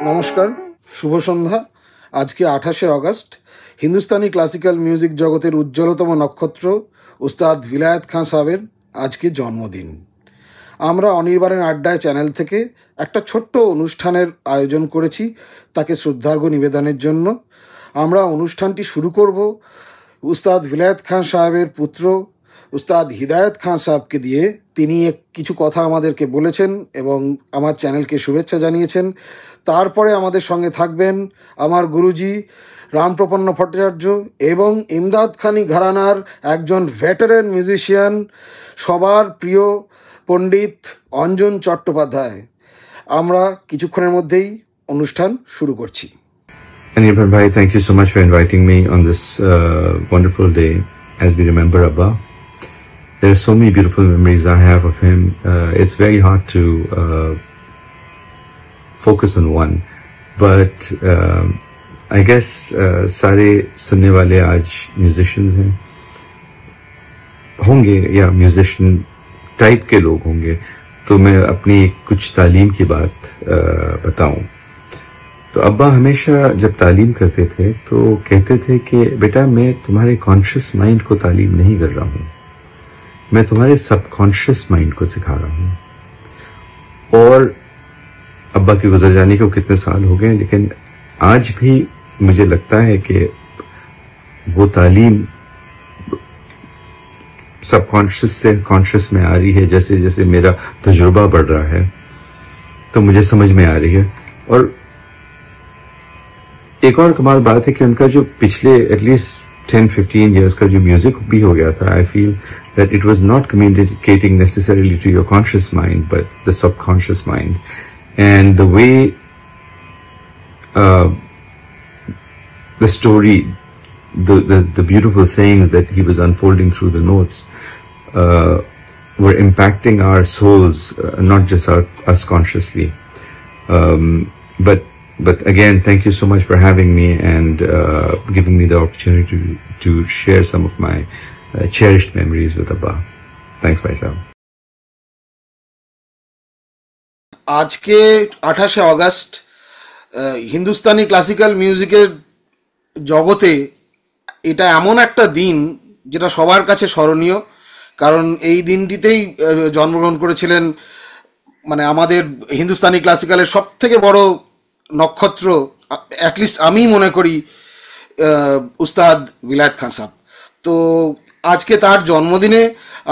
নমস্কার, শুভ সন্ধ্যা। আজকে 28শে August. Hindustani classical music জগতের উজ্জ্বলতম নক্ষত্র উস্তাদ ভিলায়েত খান সাহেবের আজকে জন্মদিন। আমরা অনির্বাণের আড্ডায় চ্যানেল থেকে একটা ছোট্ট অনুষ্ঠানের আয়োজন করেছি তাকে শ্রদ্ধার্ঘ্য নিবেদনের জন্য। আমরা অনুষ্ঠানটি শুরু করব উস্তাদ ভিলায়েত খান সাহেবের পুত্র উস্তাদ হিদায়ত খান সাহেবকে দিয়ে। তিনি কিছু কথা আমাদেরকে বলেছেন এবং আমার চ্যানেলকে শুভেচ্ছা জানিয়েছেন। তারপরে আমাদের সঙ্গে থাকবেন আমার গুরুজি রামপ্রপন্ন ভট্টাচার্য এবং ইমদাদ খানি ঘরানার একজন ভেটারেন মিউজিশিয়ান, সবার প্রিয় পণ্ডিত অঞ্জন চট্টোপাধ্যায়। আমরা কিছুক্ষণের মধ্যেই অনুষ্ঠান শুরু করছি। Anirban Bhai, thank you so much for inviting me on this wonderful day as we remember Abba. There are so many beautiful memories I have of him. It's very hard to focus on one, but I guess सारे सुनने वाले आज musicians हैं, होंगे या musician type के लोग होंगे, तो मैं अपनी कुछ तालीम की बात बताऊं। तो अब्बा हमेशा जब तालीम करते थे तो कहते थे कि बेटा मैं तुम्हारे कॉन्शियस माइंड को तालीम नहीं कर रहा हूं, मैं तुम्हारे सबकॉन्शियस माइंड को सिखा रहा हूं। और अब्बा के गुजर जाने को कितने साल हो गए, लेकिन आज भी मुझे लगता है कि वो तालीम सबकॉन्शियस से कॉन्शियस में आ रही है। जैसे जैसे मेरा तजुर्बा बढ़ रहा है तो मुझे समझ में आ रही है। और एक और कमाल बात है कि उनका जो पिछले एटलीस्ट 10-15 years का जो म्यूजिक भी हो गया था, I feel that it was not communicating necessarily to your conscious mind but the subconscious mind, and the way the story, the beautiful sayings that he was unfolding through the notes were impacting our souls, not just us consciously. But again, thank you so much for having me and giving me the opportunity to share some of my cherished memories with Abba. Thanks, Bhai. আজকে 28শে August Hindustani classical মিউজিকের জগতে এটা এমন একটা দিন যেটা সবার কাছে স্মরণীয়, কারণ এই দিনটিতেই জন্মগ্রহণ করেছিলেন মানে আমাদের হিন্দুস্তানি ক্লাসিক্যালের সব থেকে বড় নক্ষত্র, অ্যাটলিস্ট আমি মনে করি, উস্তাদ ভিলায়েত খান সাহেব। তো আজকে তার জন্মদিনে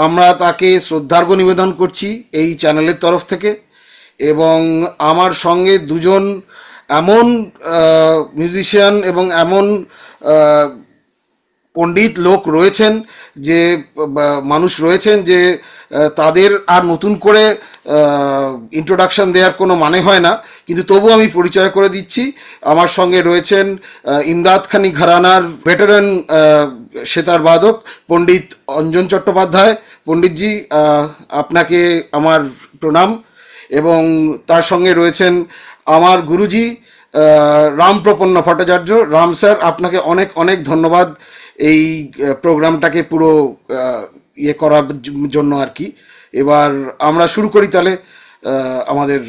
আমরা তাকে শ্রদ্ধার্ঘ্য নিবেদন করছি এই চ্যানেলের তরফ থেকে। এবং আমার সঙ্গে দুজন এমন মিউজিশিয়ান এবং এমন পণ্ডিত লোক রয়েছেন, যে মানুষ রয়েছেন যে তাদের আর নতুন করে ইন্ট্রোডাকশন দেওয়ার কোনো মানে হয় না, কিন্তু তবু আমি পরিচয় করে দিচ্ছি। আমার সঙ্গে রয়েছেন ইমদাদ খানি ঘরানার ভেটারেন সেতার বাদক পণ্ডিত অঞ্জন চট্টোপাধ্যায়। পণ্ডিতজি, আপনাকে আমার প্রণাম। এবং তার সঙ্গে রয়েছেন আমার গুরুজি রামপ্রপন্ন ভট্টাচার্য। রাম স্যার, আপনাকে অনেক অনেক ধন্যবাদ এই প্রোগ্রামটাকে পুরো ইয়ে করার জন্য আর কি। এবার আমরা শুরু করি তাহলে আমাদের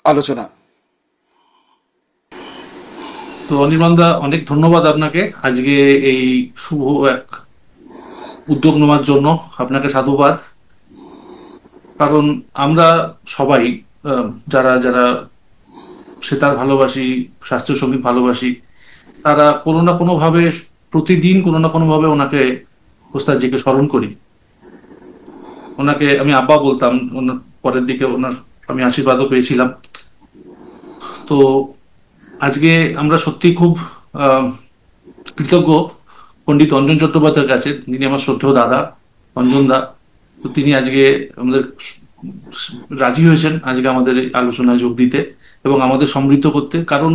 আলোচনা। তো অনির্বাণদা, অনেক ধন্যবাদ আপনাকে আজকে এই শুভ এক উদ্যোগ নেওয়ার জন্য। আপনাকে সাধুবাদ। কারণ আমরা সবাই যারা যারা সেতার ভালোবাসি, শাস্ত্রীয় সঙ্গীত ভালোবাসি, তারা কোনো না কোনোভাবে প্রতিদিন কোনো না কোনোভাবে ওনাকে, ওস্তাদজিকে স্মরণ করি। ওনাকে আমি আব্বা বলতাম, পরের দিকে ওনার আমি আশীর্বাদও পেয়েছিলাম। তো আজকে আমরা সত্যি খুব কৃতজ্ঞ পণ্ডিত অঞ্জন চট্টোপাধ্যায়ের কাছে, যিনি আমার শ্রদ্ধেয় দাদা অঞ্জন দা। তো তিনি আজকে আমাদের রাজি হয়েছেন আজকে আমাদের আলোচনায় যোগ দিতে এবং আমাদের সমৃদ্ধ করতে। কারণ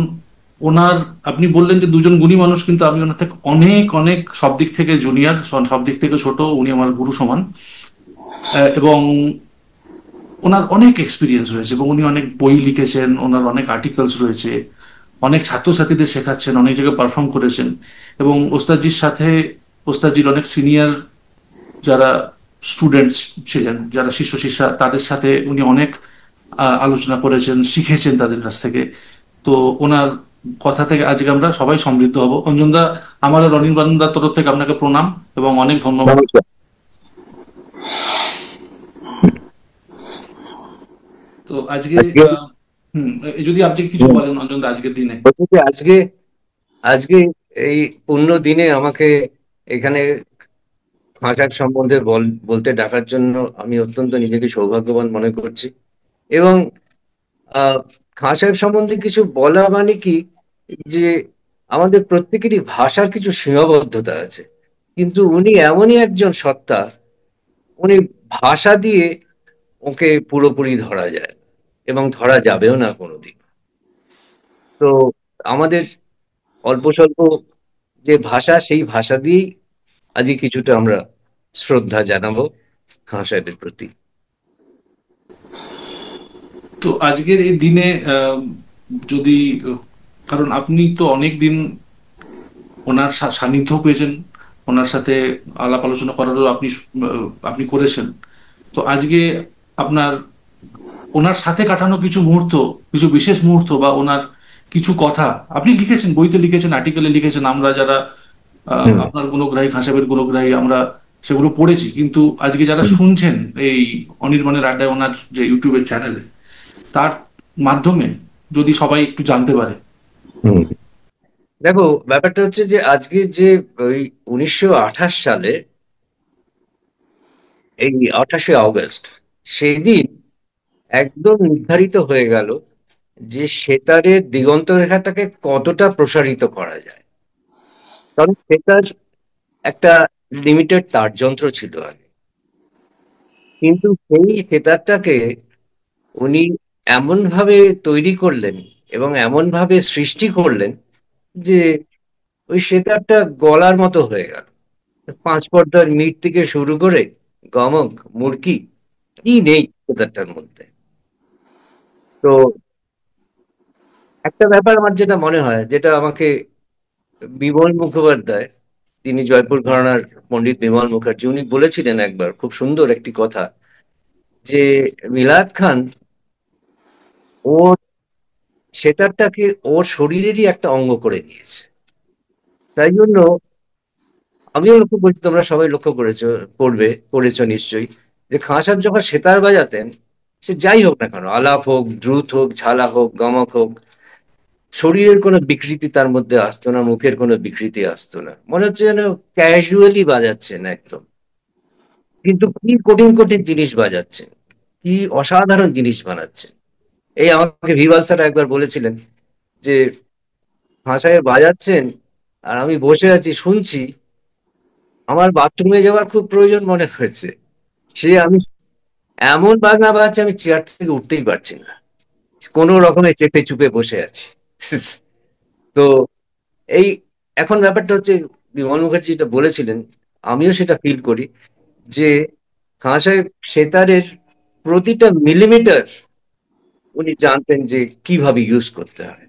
ওনার, আপনি বললেন যে দুজন গুণী মানুষ, কিন্তু আমি ওনার থেকে অনেক অনেক সব দিক থেকে জুনিয়র, সব দিক থেকে ছোট। উনি আমার গুরু সমান। এবং ওনার অনেক এক্সপিরিয়েন্স রয়েছে, এবং উনি অনেক বই লিখেছেন, ওনার অনেক আর্টিকেলস রয়েছে, অনেক ছাত্রছাত্রীদের শেখাচ্ছেন, অনেক জায়গায় পারফর্ম করেছেন। এবং ওস্তাদজির সাথে, ওস্তাদজির অনেক সিনিয়র যারা স্টুডেন্টস ছিলেন, যারা শিষ্য শিষ্যা, তাদের সাথে উনি অনেক আলোচনা করেছেন, শিখেছেন তাদের কাছ থেকে। তো ওনার কথা থেকে আজকে আমরা সবাই সমৃদ্ধ হব। অঞ্জনদা, আমার আর অনির্বাণদার তরফ থেকে আপনাকে প্রণাম এবং অনেক ধন্যবাদ। নমস্কার। তো আজকে আজকে হুম, যদি আপনি কিছু বলেন অঞ্জনদা আজকের দিনে। হচ্ছে যে আজকে আজকে এই পুণ্য দিনে আমাকে এখানে ভাষার সম্বন্ধে বলতে ডাকার জন্য আমি অত্যন্ত নিজেকে সৌভাগ্যবান মনে করছি। এবং আহ খাঁ সাহেব সম্বন্ধে কিছু বলা মানে কি, যে আমাদের প্রত্যেকেরই ভাষার কিছু সীমাবদ্ধতা আছে, কিন্তু উনি এমনই একজন সত্তা, উনি ভাষা দিয়ে ওকে পুরোপুরি ধরা যায় এবং ধরা যাবেও না কোনোদিন। তো আমাদের অল্প স্বল্প যে ভাষা, সেই ভাষা দিয়েই আজকে কিছুটা আমরা শ্রদ্ধা জানাবো খাঁ সাহেবের প্রতি। তো আজকের এই দিনে যদি, কারণ আপনি তো অনেক দিন ওনার সান্নিধ্য পেয়েছেন, ওনার সাথে আলাপ আলোচনা করারও আপনি করেছেন। তো আজকে আপনার ওনার সাথে কাটানো কিছু মুহূর্ত, কিছু বিশেষ মুহূর্ত, বা ওনার কিছু কথা আপনি লিখেছেন, বইতে লিখেছেন, আর্টিকেলে লিখেছেন, আমরা যারা হুম। আপনার গুণগ্রাহী, খাসাবের গুণগ্রাহী, আমরা সেগুলো পড়েছি। কিন্তু আজকে যারা হুম। শুনছেন এই অনির্বাণের আড্ডায়, ওনার যে ইউটিউবের চ্যানেলে, তার মাধ্যমে যদি সবাই একটু জানতে পারে। হুম। দেখো, ব্যাপারটা হচ্ছে যে আজকে যে ওই 1928 সালে এই 28শে আগস্ট, সেই দিন একদম নির্ধারিত হয়ে গেল যে সেতারের দিগন্ত রেখাটাকে কতটা প্রসারিত করা যায়। কারণ সেতার একটা লিমিটেড তারযন্ত্র ছিল আগে, কিন্তু সেই সেতারটাকে উনি এমন ভাবে তৈরি করলেন এবং এমন ভাবে সৃষ্টি করলেন যে ওই সেতারটা গলার মতো হয়ে গেল। পাঁচ পর্দার মিট থেকে শুরু করে গমক, মুরকি, কি নেই সেতারটার মধ্যে। তো একটা ব্যাপার আমার যেটা মনে হয়, যেটা আমাকে বিমল মুখোপাধ্যায়, তিনি জয়পুর ঘরানার পণ্ডিত বিমল মুখার্জি, উনি বলেছিলেন একবার খুব সুন্দর একটি কথা, যে বিলাত খান ওর সেতারটাকে ওর শরীরেরই একটা অঙ্গ করে নিয়েছে। তাই জন্য আমিও লক্ষ্য করছি, তোমরা সবাই লক্ষ্য করেছো নিশ্চয়ই, যে খাঁ সাহেব যখন সেতার বাজাতেন, সে যাই হোক না কেন, আলাপ হোক, দ্রুত হোক, ঝালা হোক, গমক হোক, শরীরের কোনো বিকৃতি তার মধ্যে আসতো না, মুখের কোনো বিকৃতি আসতো না, মনে হচ্ছে যেন ক্যাজুয়ালি বাজাচ্ছেন একদম। কিন্তু কি কঠিন কঠিন জিনিস বাজাচ্ছেন, কি অসাধারণ জিনিস বানাচ্ছেন। এই আমাকে ভিভাল স্যার একবার বলেছিলেন যে খাঁ সাহেব বাজাচ্ছেন আর আমি বসে আছি শুনছি, আমার বাথরুমে যাওয়ার খুব প্রয়োজন মনে হয়েছে। সে আমি এমন বাজনা বাজাচ্ছে, আমি চেয়ার থেকে উঠতেই পারছি না, কোনো রকমে চেপে চুপে বসে আছি। তো এই এখন ব্যাপারটা হচ্ছে, বিমল মুখার্জি যেটা বলেছিলেন, আমিও সেটা ফিল করি, যে খাঁ সাহেব সেতারের প্রতিটা মিলিমিটার উনি জানতেন যে কিভাবে ইউজ করতে হয়।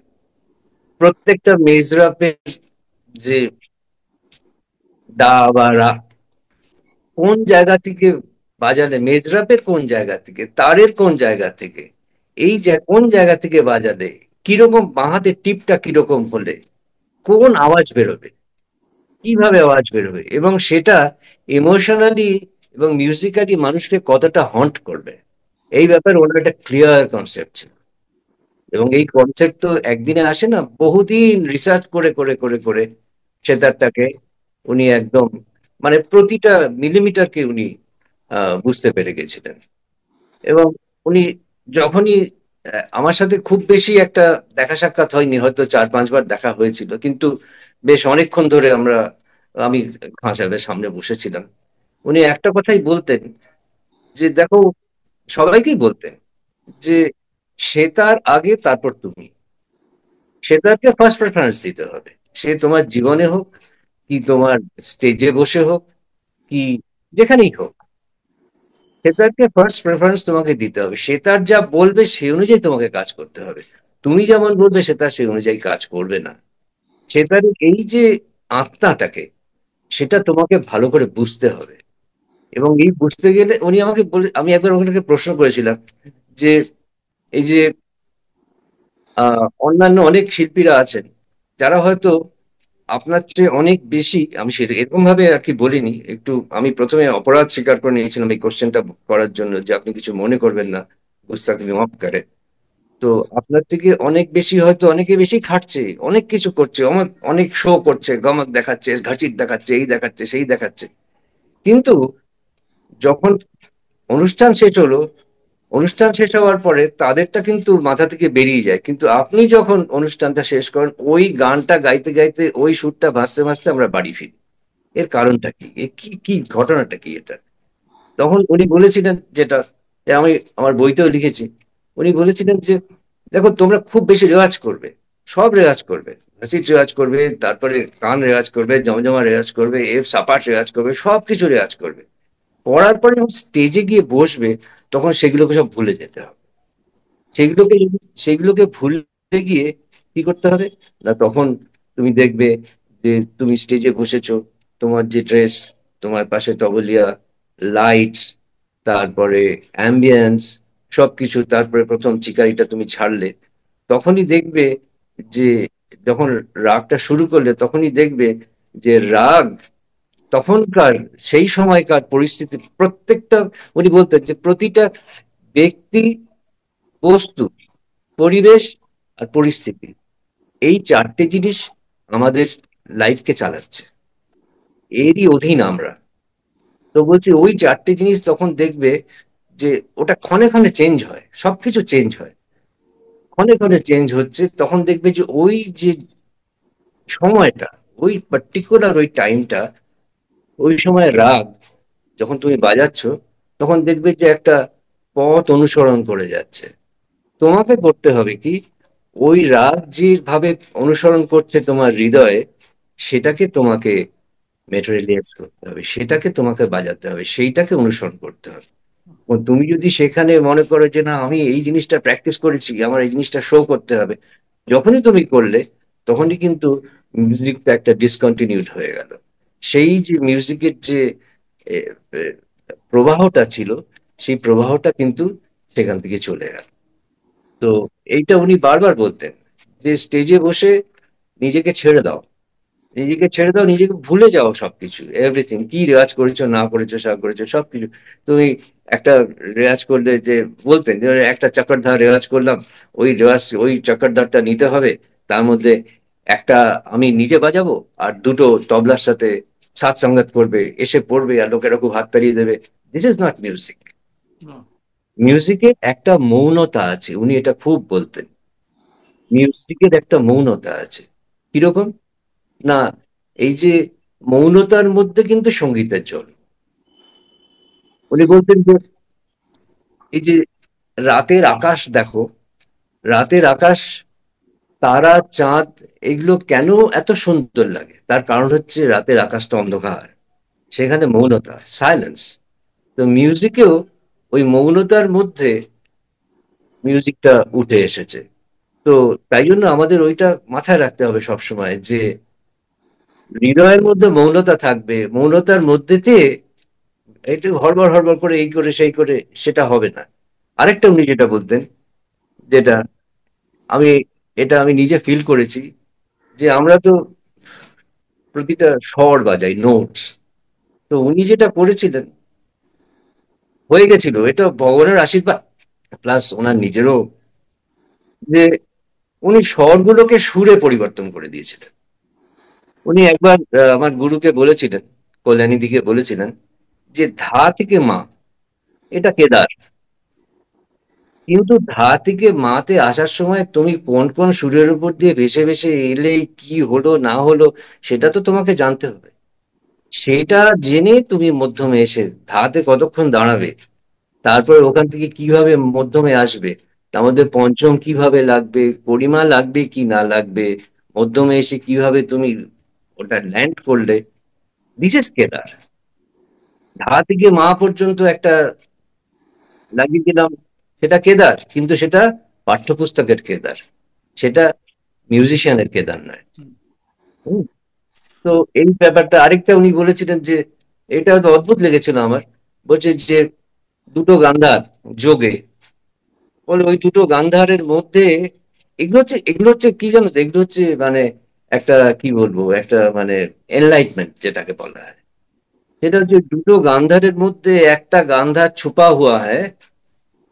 প্রত্যেকটা মেজরাপের যে ডা বা রা, কোন জায়গা থেকে বাজালে, মেজরাপের কোন জায়গা থেকে, তারের কোন জায়গা থেকে, এই যে কোন জায়গা থেকে বাজালে কিরকম, বাঁ হাতের টিপটা কিরকম হলে কোন আওয়াজ বেরোবে, কিভাবে আওয়াজ বেরোবে, এবং সেটা ইমোশনালি এবং মিউজিক্যালি মানুষকে কতটা হন্ট করবে, এই ব্যাপারে ওনার একটা ক্লিয়ার কনসেপ্ট ছিল। এবং এই কনসেপ্ট তো একদিনে আসে না, বহুদিন রিসার্চ করে করে করে করে সেতারটাকে উনি একদম, মানে প্রতিটা মিলিমিটারকে উনি বুঝতে পেরে গেছিলেন। এবং উনি যখনই আমার সাথে খুব বেশি একটা দেখা সাক্ষাৎ হয়নি, হয়তো 4-5 বার দেখা হয়েছিল, কিন্তু বেশ অনেকক্ষণ ধরে আমি খাঁ সাহেবের সামনে বসেছিলাম। উনি একটা কথাই বলতেন, যে দেখো, সবাইকেই বলতেন যে সেতার আগে, তারপর তুমি। সেটাকে ফার্স্ট প্রেফারেন্স দিতে হবে। সে তোমার জীবনে হোক, কি তোমার স্টেজে বসে হোক, কি যেখানেই হোক, সেটাকে ফার্স্ট প্রেফারেন্স তোমাকে দিতে হবে। সে তার যা বলবে সেই অনুযায়ী তোমাকে কাজ করতে হবে। তুমি যেমন বলবে সে তার সেই অনুযায়ী কাজ করবে না। সে তার এই যে আত্মাটাকে, সেটা তোমাকে ভালো করে বুঝতে হবে। এবং এই বুঝতে গেলে উনি আমাকে বলে, আমি একবার ওখানে প্রশ্ন করেছিলাম যে এই যে অন্যান্য অনেক শিল্পীরা আছেন যারা হয়তো আপনার চেয়ে অনেক বেশি, আমি সেটা এরকম ভাবে আর কি বলিনি, একটু আমি প্রথমে অপরাধ স্বীকার করে নিয়েছিলাম এই কোশ্চেনটা করার জন্য, যে আপনি কিছু মনে করবেন না, গুস্তাখি মাফ করে। তো আপনার থেকে অনেক বেশি হয়তো অনেকে বেশি খাটছে, অনেক কিছু করছে, অনেক অনেক শো করছে, গমক দেখাচ্ছে, ঘাচির দেখাচ্ছে, এই দেখাচ্ছে, সেই দেখাচ্ছে, কিন্তু যখন অনুষ্ঠান শেষ হলো, অনুষ্ঠান শেষ হওয়ার পরে তাদেরটা কিন্তু মাথা থেকে বেরিয়ে যায়, কিন্তু আপনি যখন অনুষ্ঠানটা শেষ করেন ওই গানটা গাইতে গাইতে ওই সুরটা ভাসতে ভাসতে আমরা বাড়ি ফিরি। এর কারণটা কি? এ কি কি ঘটনাটা কি এটা? তখন উনি বলেছিলেন যেটা, আমি আমার বইতেও লিখেছি, উনি বলেছিলেন যে দেখো তোমরা খুব বেশি রেওয়াজ করবে, সব রেওয়াজ করবে, হাসির রেওয়াজ করবে, তারপরে কান রেওয়াজ করবে, জমজমা রেওয়াজ করবে, সাপাট রেওয়াজ করবে, সবকিছু রেওয়াজ করবে, করার পরে যখন স্টেজে গিয়ে বসবে তখন সেগুলোকে সব ভুলে যেতে হবে। সেগুলোকে ভুলে গিয়ে কি করতে হবে না, তখন তুমি দেখবে যে তুমি স্টেজে বসেছো, তোমার যে ড্রেস, তোমার পাশে তবলিয়া, লাইটস, তারপরে অ্যাম্বিয়েন্স, সবকিছু, তারপরে প্রথম চিকারিটা তুমি ছাড়লে, তখনই দেখবে যে যখন রাগটা শুরু করলে তখনই দেখবে যে রাগ তখনকার, সেই সময়কার পরিস্থিতি, প্রত্যেকটা, উনি বলতেন যে প্রতিটা ব্যক্তি, বস্তু, পরিবেশ আর পরিস্থিতি, এই চারটে জিনিস আমাদের লাইফকে চালাচ্ছে, এরই অধীন আমরা। তো বলছি ওই চারটে জিনিস তখন দেখবে যে ওটা ক্ষণে ক্ষণে চেঞ্জ হয়, সবকিছু চেঞ্জ হয়, ক্ষণে ক্ষণে চেঞ্জ হচ্ছে, তখন দেখবে যে ওই যে সময়টা, ওই পার্টিকুলার ওই টাইমটা, ওই সময় রাগ যখন তুমি বাজাচ্ছ তখন দেখবে যে একটা পথ অনুসরণ করে যাচ্ছে। তোমাকে করতে হবে কি, ওই রাগ যেভাবে অনুসরণ করছে তোমার হৃদয়ে, সেটাকে তোমাকে মেটেরিয়ালাইজ করতে হবে, সেটাকে তোমাকে বাজাতে হবে, সেইটাকে অনুসরণ করতে হবে। ও তুমি যদি সেখানে মনে করো যে না আমি এই জিনিসটা প্র্যাকটিস করেছি, আমার এই জিনিসটা শো করতে হবে, যখনই তুমি করলে তখনই কিন্তু মিউজিকটা একটা ডিসকন্টিনিউড হয়ে গেল। সেই যে মিউজিকের যে এ, এ, প্রবাহটা ছিল, সেই প্রবাহটা কিন্তু সেখান থেকে চলে গেল। তো এইটা উনি বারবার বলতেন যে স্টেজে বসে নিজেকে ছেড়ে দাও, নিজেকে ছেড়ে দাও, নিজেকে ভুলে যাও, সবকিছু, এভরিথিং, কি রেওয়াজ করেছো না করেছো, সব করেছো, সবকিছু। তুমি একটা রেওয়াজ করলে যে বলতেন যে একটা চক্করধার রেওয়াজ করলাম, ওই রেওয়াজ, ওই চক্করধারটা নিতে হবে, তার মধ্যে একটা আমি নিজে বাজাবো আর দুটো তবলার সাথে সাত সঙ্গত করবে, এসে পড়বে আর লোকেরা খুব হাত তাড়িয়ে দেবে। This is not music. মিউজিকে একটা মৌনতা আছে, উনি এটা খুব বলতেন, মিউজিকের একটা মৌনতা আছে। কিরকম না, এই যে মৌনতার মধ্যে কিন্তু সঙ্গীতের জন্ম। উনি বলতেন যে এই যে রাতের আকাশ দেখো, রাতের আকাশ, তারা, চাঁদ, এগুলো কেন এত সুন্দর লাগে, তার কারণ হচ্ছে রাতের আকাশটা অন্ধকার, সেখানে মৌনতা, সাইলেন্স। তো মিউজিকেও ওই মৌনতার মধ্যে মিউজিকটা উঠে এসেছে। তো তাই জন্য আমাদের ওইটা মাথায় রাখতে হবে সবসময় যে হৃদয়ের মধ্যে মৌনতা থাকবে, মৌনতার মধ্যে দিয়ে একটু হড়বড় হড়বড় করে এই করে সেই করে সেটা হবে না। আরেকটা উনি যেটা বলতেন, যেটা আমি, এটা আমি নিজে ফিল করেছি, যে আমরা তো প্রতিটা স্বর বাজাই, নোটস। তো উনি যেটা করেছিলেন, হয়ে গেছিল এটা ভগবানের আশীর্বাদ প্লাস ওনার নিজেরও, যে উনি স্বরগুলোকে সুরে পরিবর্তন করে দিয়েছিলেন। উনি একবার আমার গুরুকে বলেছিলেন, কল্যাণী দিকে বলেছিলেন যে ধা থেকে মা, এটা কেদার, কিন্তু ধা থেকে মাতে আসার সময় তুমি কোন কোন সুরের উপর দিয়ে ভেসে ভেসে এলে, কি হলো না হলো, সেটা তো তোমাকে জানতে হবে। সেটা জেনে তুমি মধ্যমে এসে ধাতে কতক্ষণ দাঁড়াবে, তারপর ওখান থেকে কিভাবে মধ্যমে আসবে, তার মধ্যে পঞ্চম কিভাবে লাগবে, গরিমা লাগবে কি না লাগবে, মধ্যমে এসে কিভাবে তুমি ওটা ল্যান্ড করলে, দিস ইজ কেদার। ধা থেকে মা পর্যন্ত একটা লাগিয়ে দিলাম, সেটা কেদার, কিন্তু সেটা পাঠ্যপুস্তকের কেদার, সেটা মিউজিশিয়ানের কেদার নয়। হুম। তো এই ব্যাপারটা আরেকটা উনি বলেছিলেন যে, এটা তো অদ্ভুত লেগেছিল আমার, বলছে যে দুটো গান্ধার যোগে, বলে ওই দুটো গান্ধারের মধ্যে, এগুলো হচ্ছে কি জানো তো, এগুলো হচ্ছে মানে একটা কি বলবো, একটা মানে এনলাইটমেন্ট যেটাকে বলা হয়, সেটা হচ্ছে দুটো গান্ধারের মধ্যে একটা গান্ধার ছুপা হুয়া হ্যায়,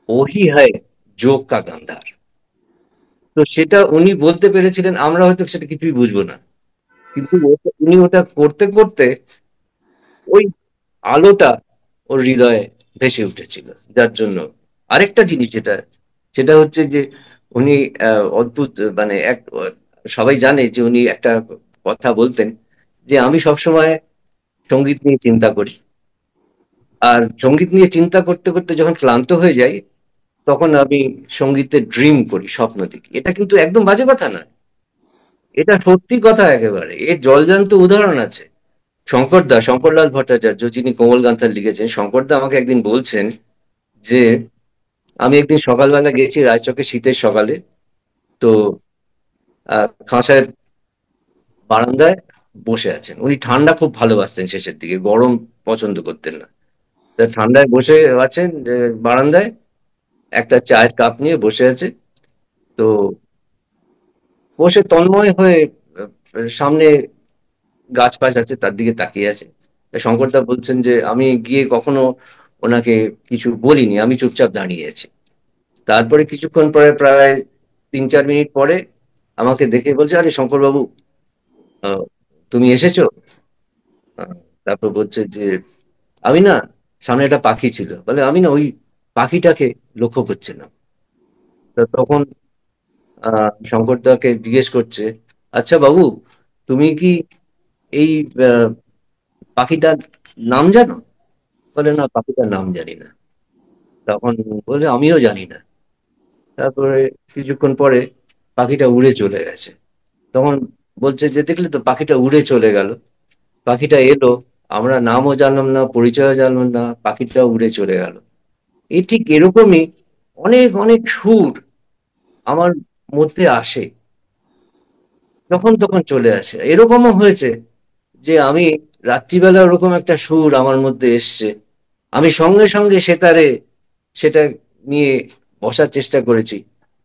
ওহি হয় যোগ কা গান্ধার। তো সেটা উনি বলতে পেরেছিলেন, আমরা হয়তো সেটা কিছুই বুঝবো না, কিন্তু উনি ওটা করতে করতে ওই আলোটা ওর হৃদয়ে ভেসে উঠেছিল। যার জন্য আরেকটা জিনিস যেটা, সেটা হচ্ছে যে উনি অদ্ভুত মানে এক, সবাই জানে যে উনি একটা কথা বলতেন যে আমি সবসময় সঙ্গীত নিয়ে চিন্তা করি, আর সঙ্গীত নিয়ে চিন্তা করতে করতে যখন ক্লান্ত হয়ে যাই, তখন আমি সঙ্গীতে ড্রিম করি, স্বপ্ন দেখি। এটা কিন্তু একদম বাজে কথা না, এটা সত্যি কথা একেবারে, এর জলজান্ত উদাহরণ আছে। শঙ্করলাল ভট্টাচার্য, যিনি কোমল গান্ধার লিখেছেন, শঙ্করদা আমাকে একদিন বলছেন যে আমি একদিন সকালবেলা গেছি রায়চকে শীতের সকালে, তো খাঁ সাহেব বারান্দায় বসে আছেন। উনি ঠান্ডা খুব ভালোবাসতেন, শেষের দিকে গরম পছন্দ করতেন না। তা ঠান্ডায় বসে আছেন বারান্দায়, একটা চায়ের কাপ নিয়ে বসে আছে। তো বসে তন্ময় হয়ে সামনে গাছ ফাছ আছে তার দিকে তাকিয়ে আছে। তা শঙ্করদা বলছেন যে আমি গিয়ে কখনো ওনাকে কিছু বলিনি, আমি চুপচাপ দাঁড়িয়ে আছি। তারপরে কিছুক্ষণ পরে, প্রায় 3-4 মিনিট পরে আমাকে দেখে বলছে, আরে শঙ্কর বাবু, আহ, তুমি এসেছো? আহ, তারপর বলছে যে আমি না, সামনে একটা পাখি ছিল, বলে আমি না ওই পাখিটাকে লক্ষ্য করছিলাম। তা তখন শঙ্করদাকে জিজ্ঞেস করছে, আচ্ছা বাবু, তুমি কি এই আহ, পাখিটার নাম জানো? বলে না, পাখিটার নাম জানি না। তখন বলে আমিও জানি না। তারপরে কিছুক্ষণ পরে পাখিটা উড়ে চলে গেছে। তখন বলছে যে দেখলে তো, পাখিটা উড়ে চলে গেল, পাখিটা এলো, আমরা নামও জানলাম না, পরিচয়ও জানলাম না, পাখিটা উড়ে চলে গেল। এই ঠিক এরকমই অনেক অনেক সুর আমার মধ্যে আসে, যখন তখন চলে আসে। এরকমও হয়েছে যে আমি রাত্রিবেলা ওরকম একটা সুর আমার মধ্যে এসছে, আমি সঙ্গে সঙ্গে সেতারে সেটা নিয়ে বসার চেষ্টা করেছি,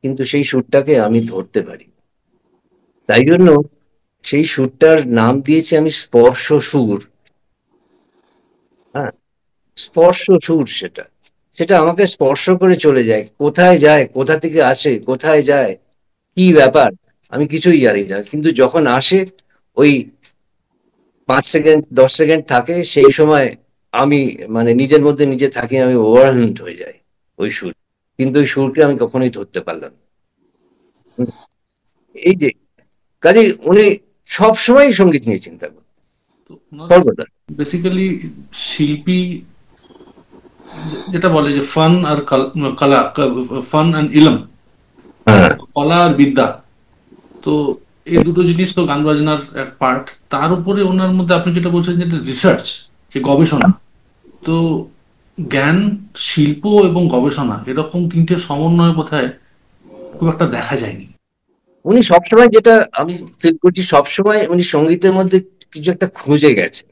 কিন্তু সেই সুরটাকে আমি ধরতে পারি। তাই জন্য সেই সুরটার নাম দিয়েছি আমি স্পর্শ সুর। হ্যাঁ, স্পর্শ সুর, সেটা সেটা আমাকে স্পর্শ করে চলে যায়, কোথা থেকে আসে, কোথায় যায়, কি ব্যাপার, আমি কিছুই জানি না, কিন্তু যখন আসে ওই 5 সেকেন্ড 10 সেকেন্ড থাকে, সেই সময় আমি মানে নিজের মধ্যে নিজে থাকি, আমি ওভারওয়েলমড হয়ে যাই ওই সুর, কিন্তু ওই সুরকে আমি কখনোই ধরতে পারলাম না। হুম, এই যে কাজে উনি সবসময় সঙ্গীত নিয়ে চিন্তা করতেন, তো ওনার সর্বদা। বেসিক্যালি শিল্পী যেটা বলে যে ফান আর কলা, ফান অ্যান্ড ইলম, হ্যাঁ, কলা আর বিদ্যা। তো এই দুটো জিনিস তো গান বাজনার এক পার্ট। তার উপরে ওনার মধ্যে আপনি যেটা বলছেন যেটা রিসার্চ, যে গবেষণা। তো জ্ঞান, শিল্প এবং গবেষণা এরকম তিনটে সমন্বয় বোধহয় খুব একটা দেখা যায়নি। উনি সবসময়, যেটা আমি ফিল করছি, সবসময় উনি সঙ্গীতের মধ্যে কিছু একটা খুঁজে গেছে,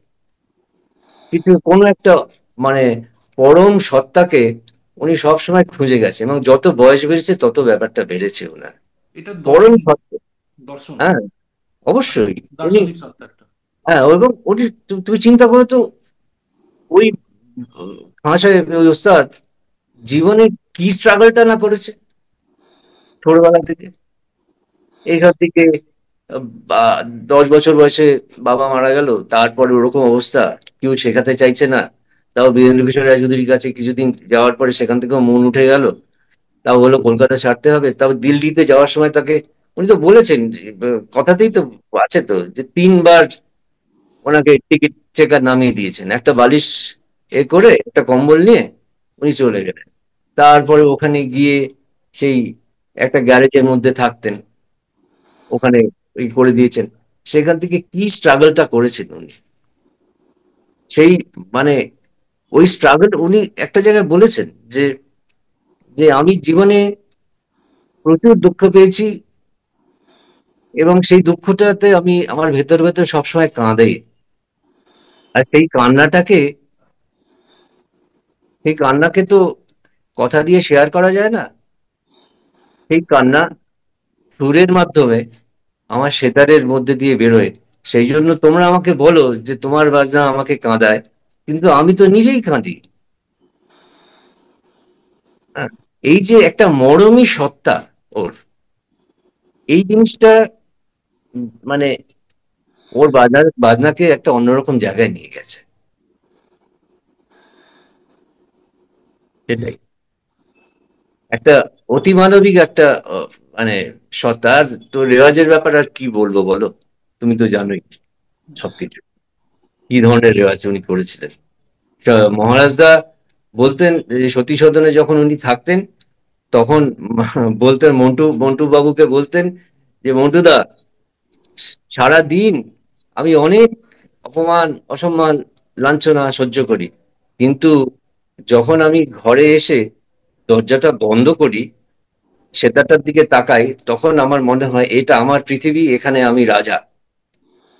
কিছু কোনো একটা মানে পরম সত্তাকে উনি সবসময় খুঁজে গেছে, এবং যত বয়স বেড়েছে তত ব্যাপারটা বেড়েছে ওনার, এটা পরম দর্শন, সত্তা। দর্শন, হ্যাঁ, অবশ্যই। উনি, দার্শনিক সত্তা একটা। হ্যাঁ, এবং উনি, তুমি চিন্তা করো তো, ওই ভাষায় ওই ওস্তাদ জীবনে কি স্ট্রাগলটা না করেছে ছোটবেলা থেকে। এইখান থেকে বা- 10 বছর বয়সে বাবা মারা গেল, তারপরে ওরকম অবস্থা, কেউ শেখাতে চাইছে না। তাও বীরেন্দ্র কিশোর রায়চৌধুরীর কাছে কিছুদিন যাওয়ার পরে সেখান থেকেও মন উঠে গেল, তাও হলো কলকাতা ছাড়তে হবে। তাও দিল্লিতে যাওয়ার সময় তাকে, উনি তো বলেছেন যে, কথাতেই তো আছে তো, যে 3বার ওনাকে টিকিট চেকার নামিয়ে দিয়েছেন, একটা বালিশ করে, একটা কম্বল নিয়ে উনি চলে গেলেন। তারপরে ওখানে গিয়ে সেই একটা গ্যারেজের মধ্যে থাকতেন, ওখানে করে দিয়েছেন। সেখান থেকে কি স্ট্রাগলটা করেছেন উনি, সেই মানে ওই স্ট্রাগল উনি একটা জায়গায় বলেছেন যে যে আমি জীবনে প্রচুর দুঃখ পেয়েছি, এবং সেই দুঃখটাতে আমি আমার ভেতর ভেতর সবসময় কাঁদে। আর সেই কান্নাকে তো কথা দিয়ে শেয়ার করা যায় না। সেই কান্না সুরের মাধ্যমে আমার সেতারের মধ্যে দিয়ে বেরোয়। সেই জন্য তোমরা আমাকে বলো যে তোমার বাজনা আমাকে কাঁদায়, কিন্তু আমি তো নিজেই কাঁদি। হ্যাঁ, এই যে একটা মরমী সত্তা ওর, এই জিনিসটা মানে ওর বাজনাকে একটা অন্যরকম জায়গায় নিয়ে গেছে। সেটাই একটা অতিমানবিক একটা মানে সত্তা। আর তো রেওয়াজের ব্যাপার আর কি বলবো বলো, তুমি তো জানোই সবকিছু, কি ধরনের রেওয়াজ উনি করেছিলেন। মহারাজদা বলতেন যে সতী সদনে যখন উনি থাকতেন, তখন বলতেন, মন্টু মন্টু বাবুকে বলতেন যে মন্টুদা, সারা দিন আমি অনেক অপমান, অসম্মান, লাঞ্ছনা সহ্য করি, কিন্তু যখন আমি ঘরে এসে দরজাটা বন্ধ করি, সেতারটার দিকে তাকাই, তখন আমার মনে হয় এটা আমার পৃথিবী, এখানে আমি রাজা।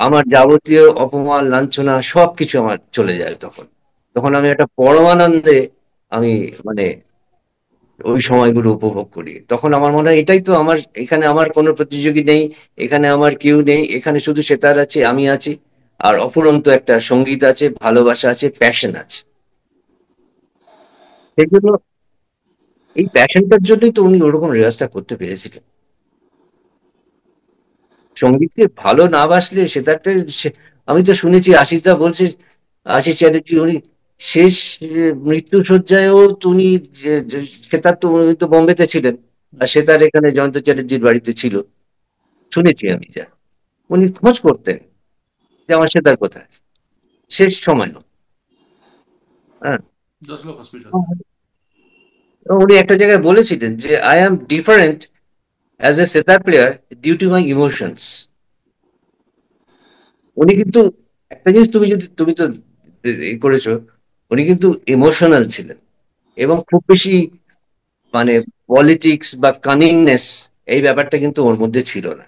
আমার যাবতীয় অপমান, লাঞ্ছনা সবকিছু আমার চলে যায় তখন। তখন আমি একটা পরমানন্দে আমি মানে ওই সময়গুলো উপভোগ করি। তখন আমার মনে হয় এটাই তো আমার, এখানে আমার কোনো প্রতিযোগী নেই, এখানে আমার কেউ নেই, এখানে শুধু সেতার আছে, আমি আছি, আর অফুরন্ত একটা সঙ্গীত আছে, ভালোবাসা আছে, প্যাশন আছে। সেই জন্য এই প্যাশনটার জন্যই তো উনি ওরকম রেওয়াজটা করতে পেরেছিলেন। সঙ্গীতকে ভালো না বাসলে সেতারটা আমি তো শুনেছি আশিস দা বলছে, আশিস চ্যাটার্জি, উনি শেষ মৃত্যু শয্যায়ও তো উনি সেতার তো উনি তো বোম্বেতে ছিলেন, আর সেতার এখানে জয়ন্ত চ্যাটার্জির বাড়িতে ছিল, শুনেছি আমি যা। উনি খোঁজ করতেন যে আমার সেতার কোথায়, শেষ সময়ও। হ্যাঁ, জসলক হসপিটাল। এবং উনি একটা জায়গায় বলেছিলেন যে I am different as a sitar player due to my emotions. উনি কিন্তু একটা জিনিস, তুমি তো করেছো, উনি কিন্তু ইমোশনাল ছিলেন, এবং খুব বেশি মানে পলিটিক্স বা কানিংনেস এই ব্যাপারটা কিন্তু ওর মধ্যে ছিল না।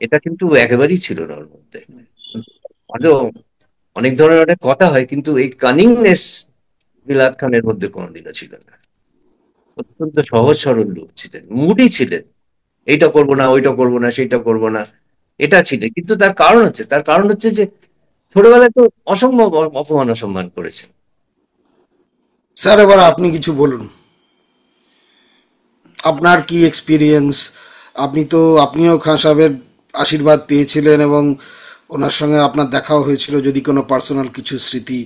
এটা কিন্তু একেবারেই ছিল না ওর মধ্যে। হয়তো অনেক ধরনের অনেক কথা হয়, কিন্তু এই কানিংনেস বিলাত খানের মধ্যে কোনোদিনও ছিল না। অত্যন্ত সহজ সরল লোক ছিলেন, মুডি ছিলেন, এইটা করবো না, ওইটা করবো না, সেইটা করবো না, এটা ছিলেন। কিন্তু তার কারণ হচ্ছে যে ছোটবেলায় তো অসম্ভব অপমান অসম্মান করেছেন। স্যার এবার আপনি কিছু বলুন, আপনার কি এক্সপিরিয়েন্স? আপনিও খান সাহেবের আশীর্বাদ পেয়েছিলেন এবং ওনার সঙ্গে আপনার দেখাও হয়েছিল, যদি কোনো পার্সোনাল কিছু স্মৃতি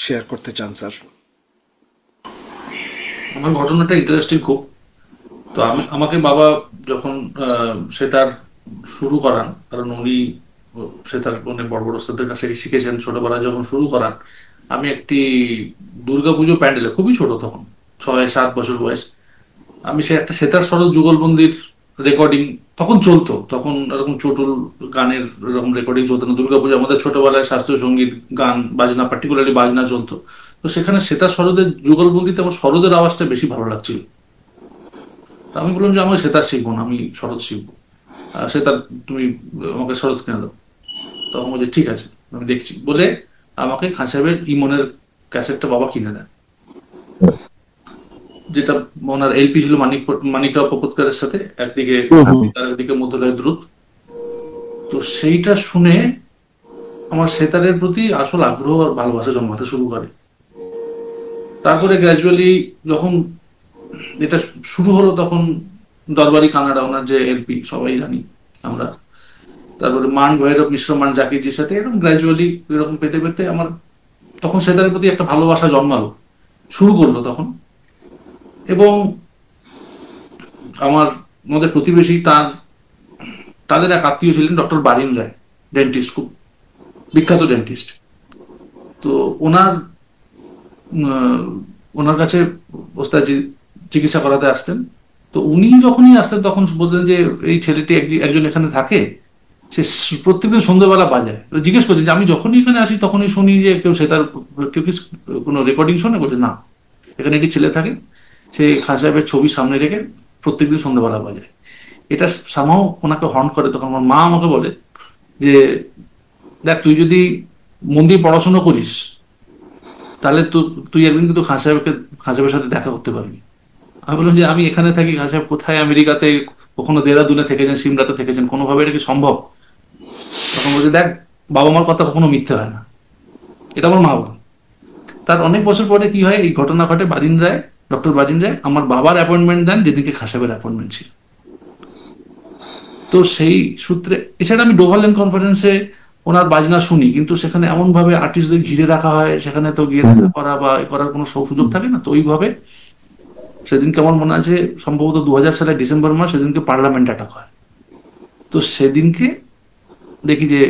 শেয়ার করতে চান স্যার। আমার ঘটনাটা ইন্টারেস্টিং খুব। তো আমাকে বাবা যখন সেতার শুরু করান, কারণ উনি সেতার অনেক বড় বড় ওস্তাদের কাছে শিখেছেন, ছোটবেলায় যখন শুরু করান, আমি একটি দুর্গাপুজো প্যান্ডেলে, খুবই ছোট তখন, 6-7 বছর বয়স, আমি সে একটা সেতার সরোদ যুগলবন্দির রেকর্ডিং তখন চলতো, তখন এরকম চটুল গানের এরকম রেকর্ডিং চলতো না। দুর্গাপুজো আমাদের ছোটবেলায় শাস্ত্রীয় সঙ্গীত, গান, বাজনা, পার্টিকুলারলি বাজনা চলতো। তো সেখানে সেতার সরোদের যুগলবন্দিতে আমার সরোদের আওয়াজটা বেশি ভালো লাগছিল। তা আমি বললাম যে আমাকে সেতার শিখবো না, আমি সরোদ শিখবো। সেতার তুমি আমাকে সরোদ কিনে দাও। তখন বলছে ঠিক আছে, আমি দেখছি বলে আমাকে খান সাহেবের ইমনের ক্যাসেটটা বাবা কিনে দেয়, যেটা ওনার এলপি ছিল মানিকরাও পোপৎকারের সাথে, একদিকে আর একদিকে মধ্যলয় দ্রুত। তো সেইটা শুনে আমার সেতারের প্রতি আসল আগ্রহ আর ভালোবাসা জন্মাতে শুরু করে। তারপরে গ্র্যাজুয়ালি যখন এটা শুরু হলো, তখন দরবারি কানাডা, ওনার যে এলপি সবাই জানি আমরা, তারপরে মান ভৈরব মিশ্র মান জাকিরজির সাথে এরকম গ্র্যাজুয়ালি এরকম পেতে পেতে আমার তখন সেতারের প্রতি একটা ভালোবাসা জন্মালো, শুরু করলো তখন। এবং আমার আমাদের প্রতিবেশী, তাদের এক আত্মীয় ছিলেন ডক্টর বারিন রায়, ডেন্টিস্ট, খুব বিখ্যাত ডেন্টিস্ট। তো ওনার ওনার কাছে ওস্তাদজি চিকিৎসা করাতে আসতেন। তো উনি যখনই আসতেন তখন বলতেন যে এই ছেলেটি একজন এখানে থাকে, সে প্রত্যেকদিন সন্ধ্যেবেলা বাজায়। তো জিজ্ঞেস করছেন যে আমি যখনই এখানে আসি তখনই শুনি যে কেউ সেতার, কেউ কি কোনো রেকর্ডিং শোনে? বলছে না, এখানে একটি ছেলে থাকে, সে খান সাহেবের ছবি সামনে রেখে প্রত্যেকদিন সন্ধ্যেবেলা বাজায়। এটা সামাও ওনাকে হর্ন করে। তখন আমার মা আমাকে বলে যে দেখ, তুই যদি মন দিয়ে পড়াশোনা করিস তাহলে তো তুই একদিন কিন্তু খান সাহেবের সাথে দেখা করতে পারবি। আমি বললাম যে আমি এখানে থাকি, খান সাহেব কোথায় আমেরিকাতে, কখনো দেরাদুনে থেকেছেন, সিমলাতে থেকেছেন, কোনোভাবে এটা কি সম্ভব? তখন বলছে দেখ, বাবা মার কথা কখনো মিথ্যে হয় না। এটা আমার মা বলে। তার অনেক বছর পরে কি হয়, এই ঘটনা ঘটে, বারিন রায়, ডক্টর বারিন রায় আমার বাবার অ্যাপয়েন্টমেন্ট দেন যেদিকে খান সাহেবের অ্যাপয়েন্টমেন্ট ছিল। তো সেই সূত্রে, এছাড়া আমি ডোভারল্যান্ড কনফারেন্সে ওনার বাজনা শুনি, কিন্তু সেখানে এমন ভাবে আর্টিস্টদের ঘিরে রাখা হয়, সেখানে তো গিয়ে দেখা করা বা এ করার কোনো সুযোগ থাকে না। তো ওইভাবে সেদিনকে আমার মনে আছে সম্ভবত 2000 সালের ডিসেম্বর মাস, সেদিনকে পার্লামেন্ট অ্যাটাক হয়। তো সেদিনকে দেখি যে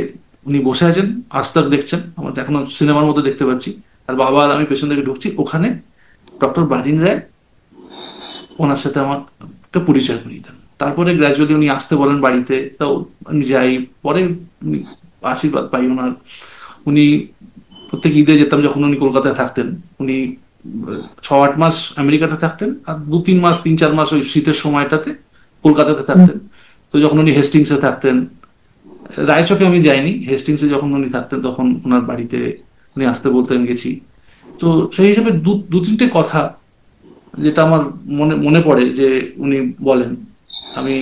উনি বসে আছেন, আজ তাক দেখছেন, আমরা এখনো সিনেমার মধ্যে দেখতে পাচ্ছি। আর বাবা আর আমি পেছন থেকে ঢুকছি, ওখানে ডক্টর বারিন রায় ওনার সাথে আমার একটা পরিচয় করিয়ে দেন। তারপরে গ্র্যাজুয়ালি উনি আসতে বলেন বাড়িতে, তাও আমি যাই। পরে উনি আশীর্বাদ পাই ওনার। উনি প্রত্যেক ঈদে যেতাম যখন উনি কলকাতায় থাকতেন। উনি 6-8 মাস আমেরিকাতে থাকতেন, আর 2-3 মাস 3-4 মাস ওই শীতের সময়টাতে কলকাতাতে থাকতেন। তো যখন উনি হেস্টিংসে থাকতেন, রায়চকে আমি যাইনি, হেস্টিংসে যখন উনি থাকতেন তখন ওনার বাড়িতে উনি আসতে বলতেন, গেছি। তো সেই হিসাবে দু তিনটে কথা যেটা আমার মনে মনে পড়ে যে উনি বলেন, আমি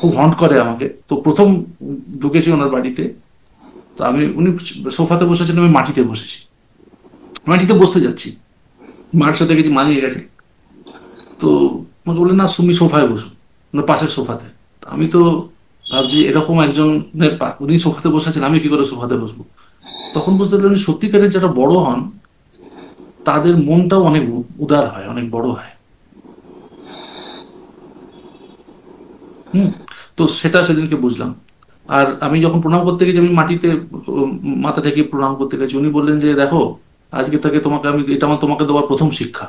খুব হন্ট করে আমাকে। তো প্রথম ঢুকেছি ওনার বাড়িতে, তো উনি সোফাতে বসেছেন, আমি মাটিতে বসেছি, মাটিতে বসতে যাচ্ছি, মার সাথে কিছু মানিয়ে গেছে। তো আমাকে বললেন না, তুমি সোফায় বসো, ওনার পাশের সোফাতে। আমি তো ভাবছি এরকম একজন, উনি সোফাতে বসে আছেন, আমি কি করে সোফাতে বসবো? তখন বুঝতে পারলেন সত্যিকারের যারা বড় হন তাদের মনটাও অনেক উদার হয়, অনেক বড় হয়। হুম। তো সেটা সেদিনকে বুঝলাম। আর আমি যখন প্রণাম করতে গেছি, আমি মাটিতে মাথা থেকে প্রণাম করতে গেছি, উনি বললেন যে দেখো, আজকে থেকে তোমাকে আমি, এটা আমার তোমাকে দেওয়ার প্রথম শিক্ষা।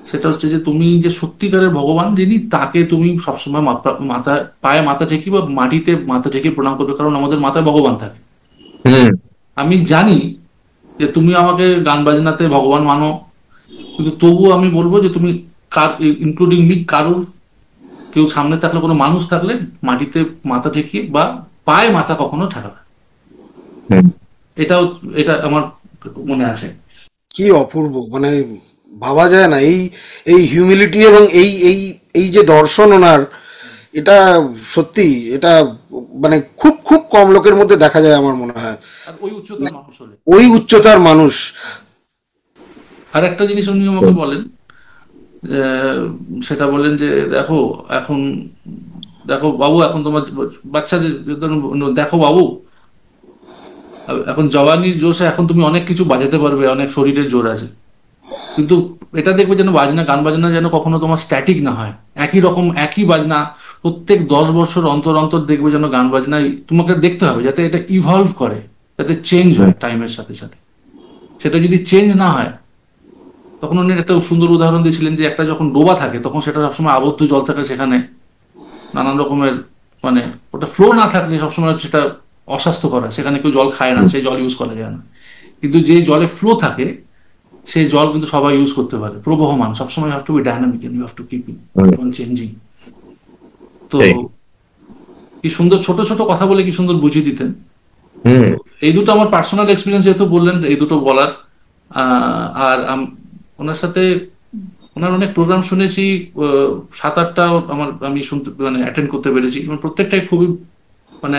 সেটা হচ্ছে যে তুমি যে সত্যিকারের ভগবান যিনি, তাকে তুমি সবসময় মাথা পায়ে মাথা ঠেকি বা মাটিতে মাথা ঠেকে প্রণাম করবে, কারণ আমাদের মাথায় ভগবান থাকে। আমি জানি যে তুমি আমাকে গান বাজনাতে ভগবান মানো, কিন্তু তবুও আমি বলবো যে তুমি, ইনক্লুডিং মি, কারোর কেউ সামনে থাকলে, কোনো মানুষ থাকলে মাটিতে মাথা ঠেকিয়ে বা পায়ে মাথা কখনো ঠেকাবে। এটাও, এটা আমার মনে আছে। কি অপূর্ব, মানে ভাবা যায় না এই এই হিউমিলিটি এবং এই এই এই যে দর্শন ওনার, এটা সত্যি, এটা মানে খুব খুব কম লোকের মধ্যে দেখা যায় আমার মনে হয়, আর ওই উচ্চতার মানুষ হলে। ওই উচ্চতার মানুষ। আর একটা জিনিস উনি আমাকে বলেন, সেটা বলেন যে দেখো, এখন দেখো বাবু, এখন তোমার বাচ্চা যে, দেখো বাবু, এখন জওয়ানির জোশে এখন তুমি অনেক কিছু বাজাতে পারবে, অনেক শরীরের জোর আছে, কিন্তু এটা দেখবে যেন বাজনা, গান বাজনা যেন কখনো তোমার স্ট্যাটিক না হয়, একই রকম একই বাজনা প্রত্যেক 10 বছর অন্তর অন্তর দেখবে যেন গান বাজনা, তোমাকে দেখতে হবে যাতে এটা ইভলভ করে, যাতে চেঞ্জ হয় টাইমের সাথে সাথে। সেটা যদি চেঞ্জ না হয়, তখন উনি একটা সুন্দর উদাহরণ দিয়েছিলেন যে একটা যখন ডোবা থাকে তখন সেটা সবসময় আবদ্ধ জল থাকে, সেখানে নানান রকমের, মানে ওটা ফ্লো না থাকলে সবসময় সেটা অস্বাস্থ্যকর হয়, সেখানে কেউ জল খায় না, সেই জল ইউজ করা যায় না। কিন্তু যে জলে ফ্লো থাকে সেই জল কিন্তু সবাই ইউজ করতে পারে, প্রবহমান, সবসময় have to be dynamic, you have to keep on changing. তো কি সুন্দর ছোট ছোট কথা বলে কি সুন্দর বুঝিয়ে দিতেন। এই দুটো আমার পার্সোনাল এক্সপিরিয়েন্স, যেহেতু বললেন এই দুটো বলার। আর ওনার সাথে ওনার অনেক প্রোগ্রাম শুনেছি, 7-8টা আমি শুনতে, মানে অ্যাটেন্ড করতে পেরেছি, প্রত্যেকটাই খুবই, মানে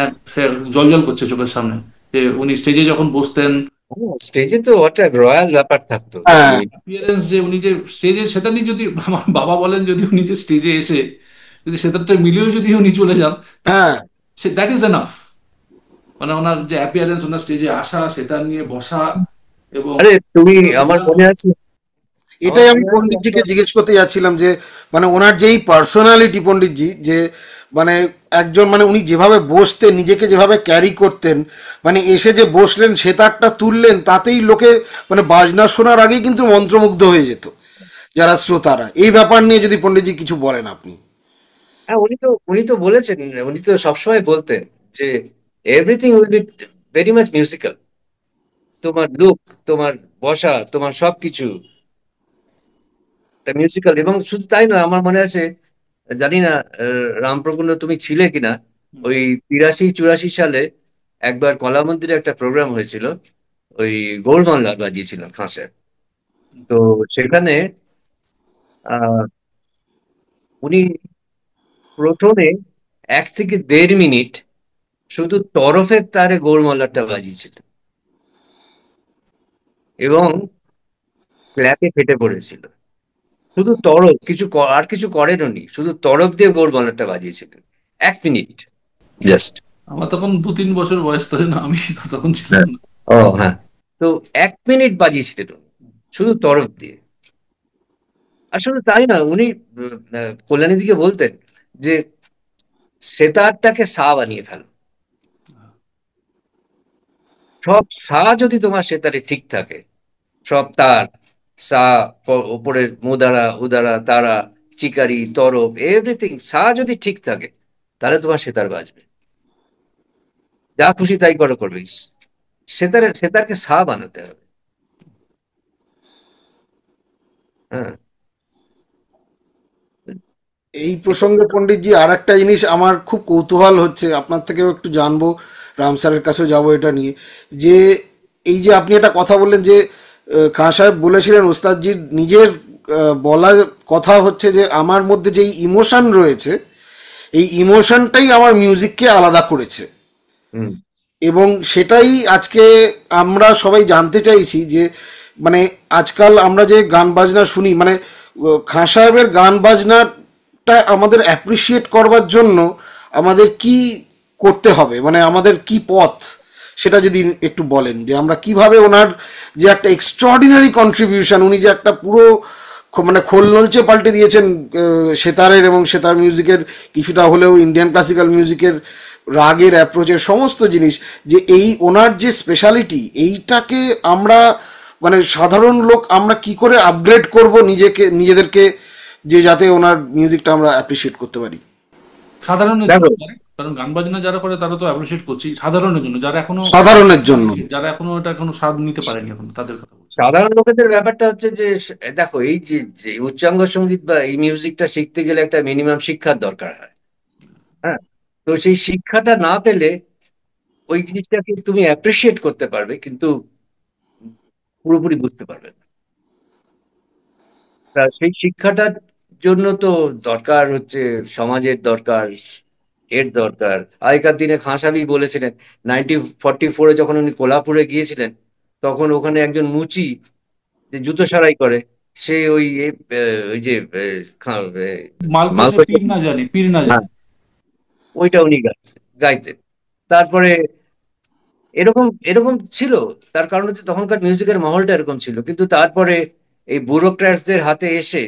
জল জল করছে চোখের সামনে। যে উনি স্টেজে যখন বসতেন, স্টেজে তো একটা রয়্যাল ব্যাপার থাকতো, অ্যাপিয়ারেন্স, যে উনি যে স্টেজে, সেটা নিয়ে যদি আমার বাবা বলেন, যদি উনি যে স্টেজে এসে যদি সেটারটা মিলিয়েও যদি উনি চলে যান, সে দ্যাট ইজ এনাফ। মানে ওনার যে অ্যাপিয়ারেন্স, ওনার স্টেজে আসা, সেটা নিয়ে বসা, এবং আরে তুমি, আমার মনে আছে, এটাই আমি পণ্ডিতজিকে জিজ্ঞেস করতে যাচ্ছিলাম যে মানে ওনার যেই পার্সোনালিটি, পণ্ডিতজি যে মানে একজন, মানে উনি যেভাবে বসতেন, নিজেকে যেভাবে ক্যারি করতেন, মানে এসে যে বসলেন, সেতারটা তুললেন, তাতেই লোকে মানে বাজনা শোনার আগেই কিন্তু মন্ত্রমুগ্ধ হয়ে যেত। যারা শ্রোতারা, এই ব্যাপার নিয়ে যদি পণ্ডিতজি কিছু বলেন আপনি। হ্যাঁ, উনি তো বলেছেন, উনি তো সবসময় বলতেন যে everything will be very much musical. তোমার লুক, তোমার বসা, তোমার সবকিছু মিউজিক্যাল। এবং শুধু তাই নয়, আমার মনে আছে, জানি না রামপ্রপুল্ল তুমি ছিলে কিনা, ওই 83-84 সালে একবার কলা মন্দিরে একটা প্রোগ্রাম হয়েছিল, ওই গৌরবাংলা বাজিয়েছিল খাঁসে। তো সেখানে আহ উনি প্রথমে 1 থেকে 1.5 মিনিট শুধু তরফের তারে গৌরমাল্লাটা বাজিয়েছিলেন, এবং ক্ল্যাপে ফেটে পড়েছিল। শুধু তরফ, আর কিছু করেননি, শুধু তরফ দিয়ে গৌরমাল্লাটা বাজিয়েছিলেন 1 মিনিট জাস্ট। আমার তখন 2-3 বছর বয়স, তো না, আমি তো তখন ছিলাম না। ও হ্যাঁ, তো 1 মিনিট বাজিয়েছিলেন উনি, শুধু তরফ দিয়ে। আসলে তাই না, উনি কল্যাণীদিকে বলতেন যে সেতারটাকে সা বানিয়ে ফেলো। সব সা যদি তোমার সেতারে ঠিক থাকে, সব তার, সা, উপরের মুদারা, উদারা, তারা, চিকারি, তরফ, এভরিথিং সা যদি ঠিক থাকে, তাহলে তোমার সেতার বাজবে। যা খুশি তাই করবে। সেতারকে সা বানাতে হবে। হ্যাঁ, এই প্রসঙ্গে পণ্ডিতজি আর একটা জিনিস আমার খুব কৌতূহল হচ্ছে, আপনার থেকেও একটু জানবো, রাম স্যারের কাছেও যাবো এটা নিয়ে, যে এই যে আপনি একটা কথা বললেন যে খাঁ সাহেব বলেছিলেন ওস্তাদজির নিজের বলা কথা হচ্ছে যে আমার মধ্যে যেই ইমোশন রয়েছে, এই ইমোশনটাই আমার মিউজিককে আলাদা করেছে। হুম, এবং সেটাই আজকে আমরা সবাই জানতে চাইছি যে মানে আজকাল আমরা যে গান বাজনা শুনি, মানে খাঁ সাহেবের গান বাজনাটা আমাদের অ্যাপ্রিসিয়েট করবার জন্য আমাদের কি করতে হবে, মানে আমাদের কি পথ, সেটা যদি একটু বলেন যে আমরা কিভাবে ওনার যে একটা এক্সট্রাঅর্ডিনারি কন্ট্রিবিউশন, উনি যে একটা পুরো মানে খোল নলচে পাল্টে দিয়েছেন সেতারের এবং সেতার মিউজিকের, কিছুটা হলেও ইন্ডিয়ান ক্লাসিক্যাল মিউজিকের রাগের অ্যাপ্রোচের সমস্ত জিনিস, যে এই ওনার যে স্পেশালিটি, এইটাকে আমরা মানে সাধারণ লোক আমরা কি করে আপগ্রেড করব নিজেদেরকে, যে যাতে ওনার মিউজিকটা আমরা অ্যাপ্রিসিয়েট করতে পারি। সাধারণের জন্য দেখো, করে, কারণ গান বাজনা যারা করে তারা তো অ্যাপ্রিসিয়েট করছি, সাধারণের জন্য যারা এখনো সাধারণের জন্য। যারা এখনো এটা এখনো স্বাদ নিতে পারেনি, এখন তাদের কথা বলছি। সাধারণ লোকেদের ব্যাপারটা হচ্ছে যে দেখো, এই যে যে উচ্চাঙ্গ সঙ্গীত বা এই মিউজিকটা শিখতে গেলে একটা মিনিমাম শিক্ষার দরকার হয়। হ্যাঁ, তো সেই শিক্ষাটা না পেলে ওই জিনিসটাকে তুমি অ্যাপ্রিসিয়েট করতে পারবে, কিন্তু পুরোপুরি বুঝতে পারবে না। তা সেই শিক্ষাটার জন্য তো দরকার হচ্ছে সমাজের দরকার, এর দরকার। আগেকার দিনে খাঁ সাহেবই বলেছিলেন, 1944-এ যখন উনি কোলাপুরে গিয়েছিলেন, তখন ওখানে একজন মুচি যে জুতো সেলাই করে, সে ওই যে মালকোষে মালকোচ, পীর না জানি, পীর না হ্যাঁ, জানি। ওইটা উনি গাইতেন। তারপরে এরকম এরকম ছিল। তার কারণ হচ্ছে তখনকার মিউজিকের মহলটা এরকম ছিল। কিন্তু তারপরে এই ব্যুরোক্র্যাটসদের হাতে এসে,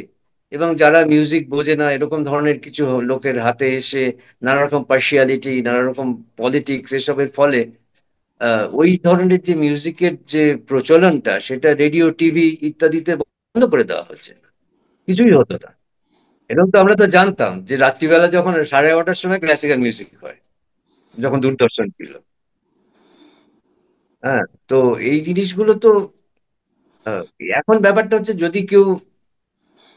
এবং যারা মিউজিক বোঝে না এরকম ধরনের কিছু লোকের হাতে এসে, নানা রকম পার্সিয়ালিটি, নানা রকম পলিটিক্স, এসবের ফলে ওই ধরনের যে মিউজিকের যে প্রচলনটা, সেটা রেডিও, টিভি ইত্যাদিতে বন্ধ করে দেওয়া হচ্ছে। কিছুই হতো না। এরকম তো আমরা তো জানতাম যে রাত্রিবেলা যখন 11:30টার সময় ক্লাসিক্যাল মিউজিক হয়, যখন দূরদর্শন ছিল। হ্যাঁ, তো এই জিনিসগুলো তো আহ, এখন ব্যাপারটা হচ্ছে, যদি কেউ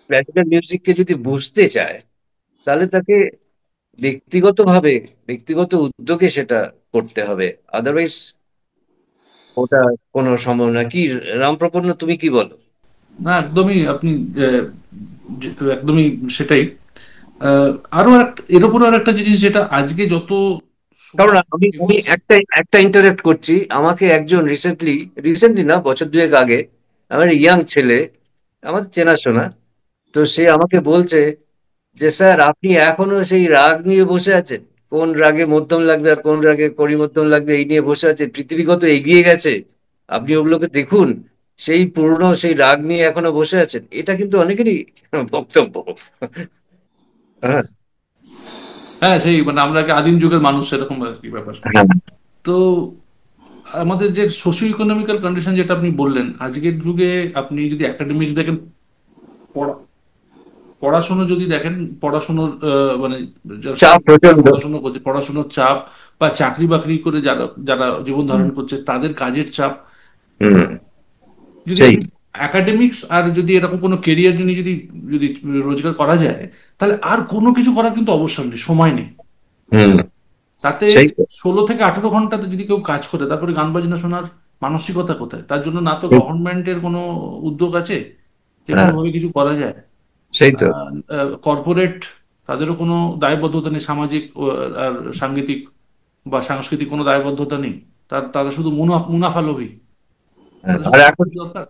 ক্লাসিক্যাল মিউজিককে যদি বুঝতে চায়, তাহলে তাকে ব্যক্তিগতভাবে, ব্যক্তিগত উদ্যোগে সেটা করতে হবে। আদারওয়াইজ ওটা কোনো সম্ভব না। কি রামপ্রপন্ন, তুমি কি বলো? না, একদমই আপনি আহ, একদমই সেটাই। আহ, আরো এর উপর আর একটা জিনিস, যেটা আজকে যত কারণ সময় আমি আমি এগোচ্ছে। একটা একটা ইন্টারেক্ট করছি। আমাকে একজন রিসেন্টলি না, বছর দুয়েক আগে, আমার ইয়াং ছেলে, আমাদের চেনাশোনা, তো সে আমাকে বলছে যে স্যার, আপনি এখনো সেই রাগ নিয়ে বসে আছেন, কোন রাগে মধ্যম লাগবে আর কোন রাগে কড়ি মধ্যম লাগবে, এই নিয়ে বসে আছেন। পৃথিবী কত এগিয়ে গেছে, আপনি ওগুলোকে দেখুন, সেই পুরনো সেই রাগ নিয়ে এখনো বসে আছেন। এটা কিন্তু অনেকেরই বক্তব্য। হ্যাঁ, হ্যাঁ, সেই মানে আমরা কি আদিম যুগের মানুষ, সেরকম আর কি ব্যাপার। হ্যাঁ, তো আমাদের যে সোশিও ইকোনমিক্যাল কন্ডিশন যেটা আপনি বললেন, আজকের যুগে আপনি যদি একাডেমিক দেখেন, পড়া পড়াশুনো যদি দেখেন, পড়াশুনোর মানে যারা চাপ প্রচন্ড। পড়াশুনো করছে, পড়াশুনোর চাপ, বা চাকরি বাকরি করে যারা যারা জীবন ধারণ করছে তাদের কাজের চাপ, হুম। যদি সেই। আপনি একাডেমিক্স আর যদি এরকম কোনো কেরিয়ার নিয়ে যদি যদি রোজগার করা যায়, তাহলে আর কোনো কিছু করার কিন্তু অবসর নেই, সময় নেই। হুম। তাতে সেই তো। 16 থেকে 18 ঘন্টাতে যদি কেউ কাজ করে, তারপরে গান বাজনা শোনার মানসিকতা কোথায়? তার জন্য না তো সেই- গভর্নমেন্টের কোনো উদ্যোগ আছে যে হ্যাঁ, কোনোভাবে কিছু করা যায়, সেই তো। কর্পোরেট তাদেরও কোনো দায়বদ্ধতা নেই, সামাজিক আর সাংগীতিক বা সাংস্কৃতিক কোনো দায়বদ্ধতা নেই। তারা শুধু মুনাফা লোভী, হ্যাঁ, তাদের আর শুধু এখন profit দরকার।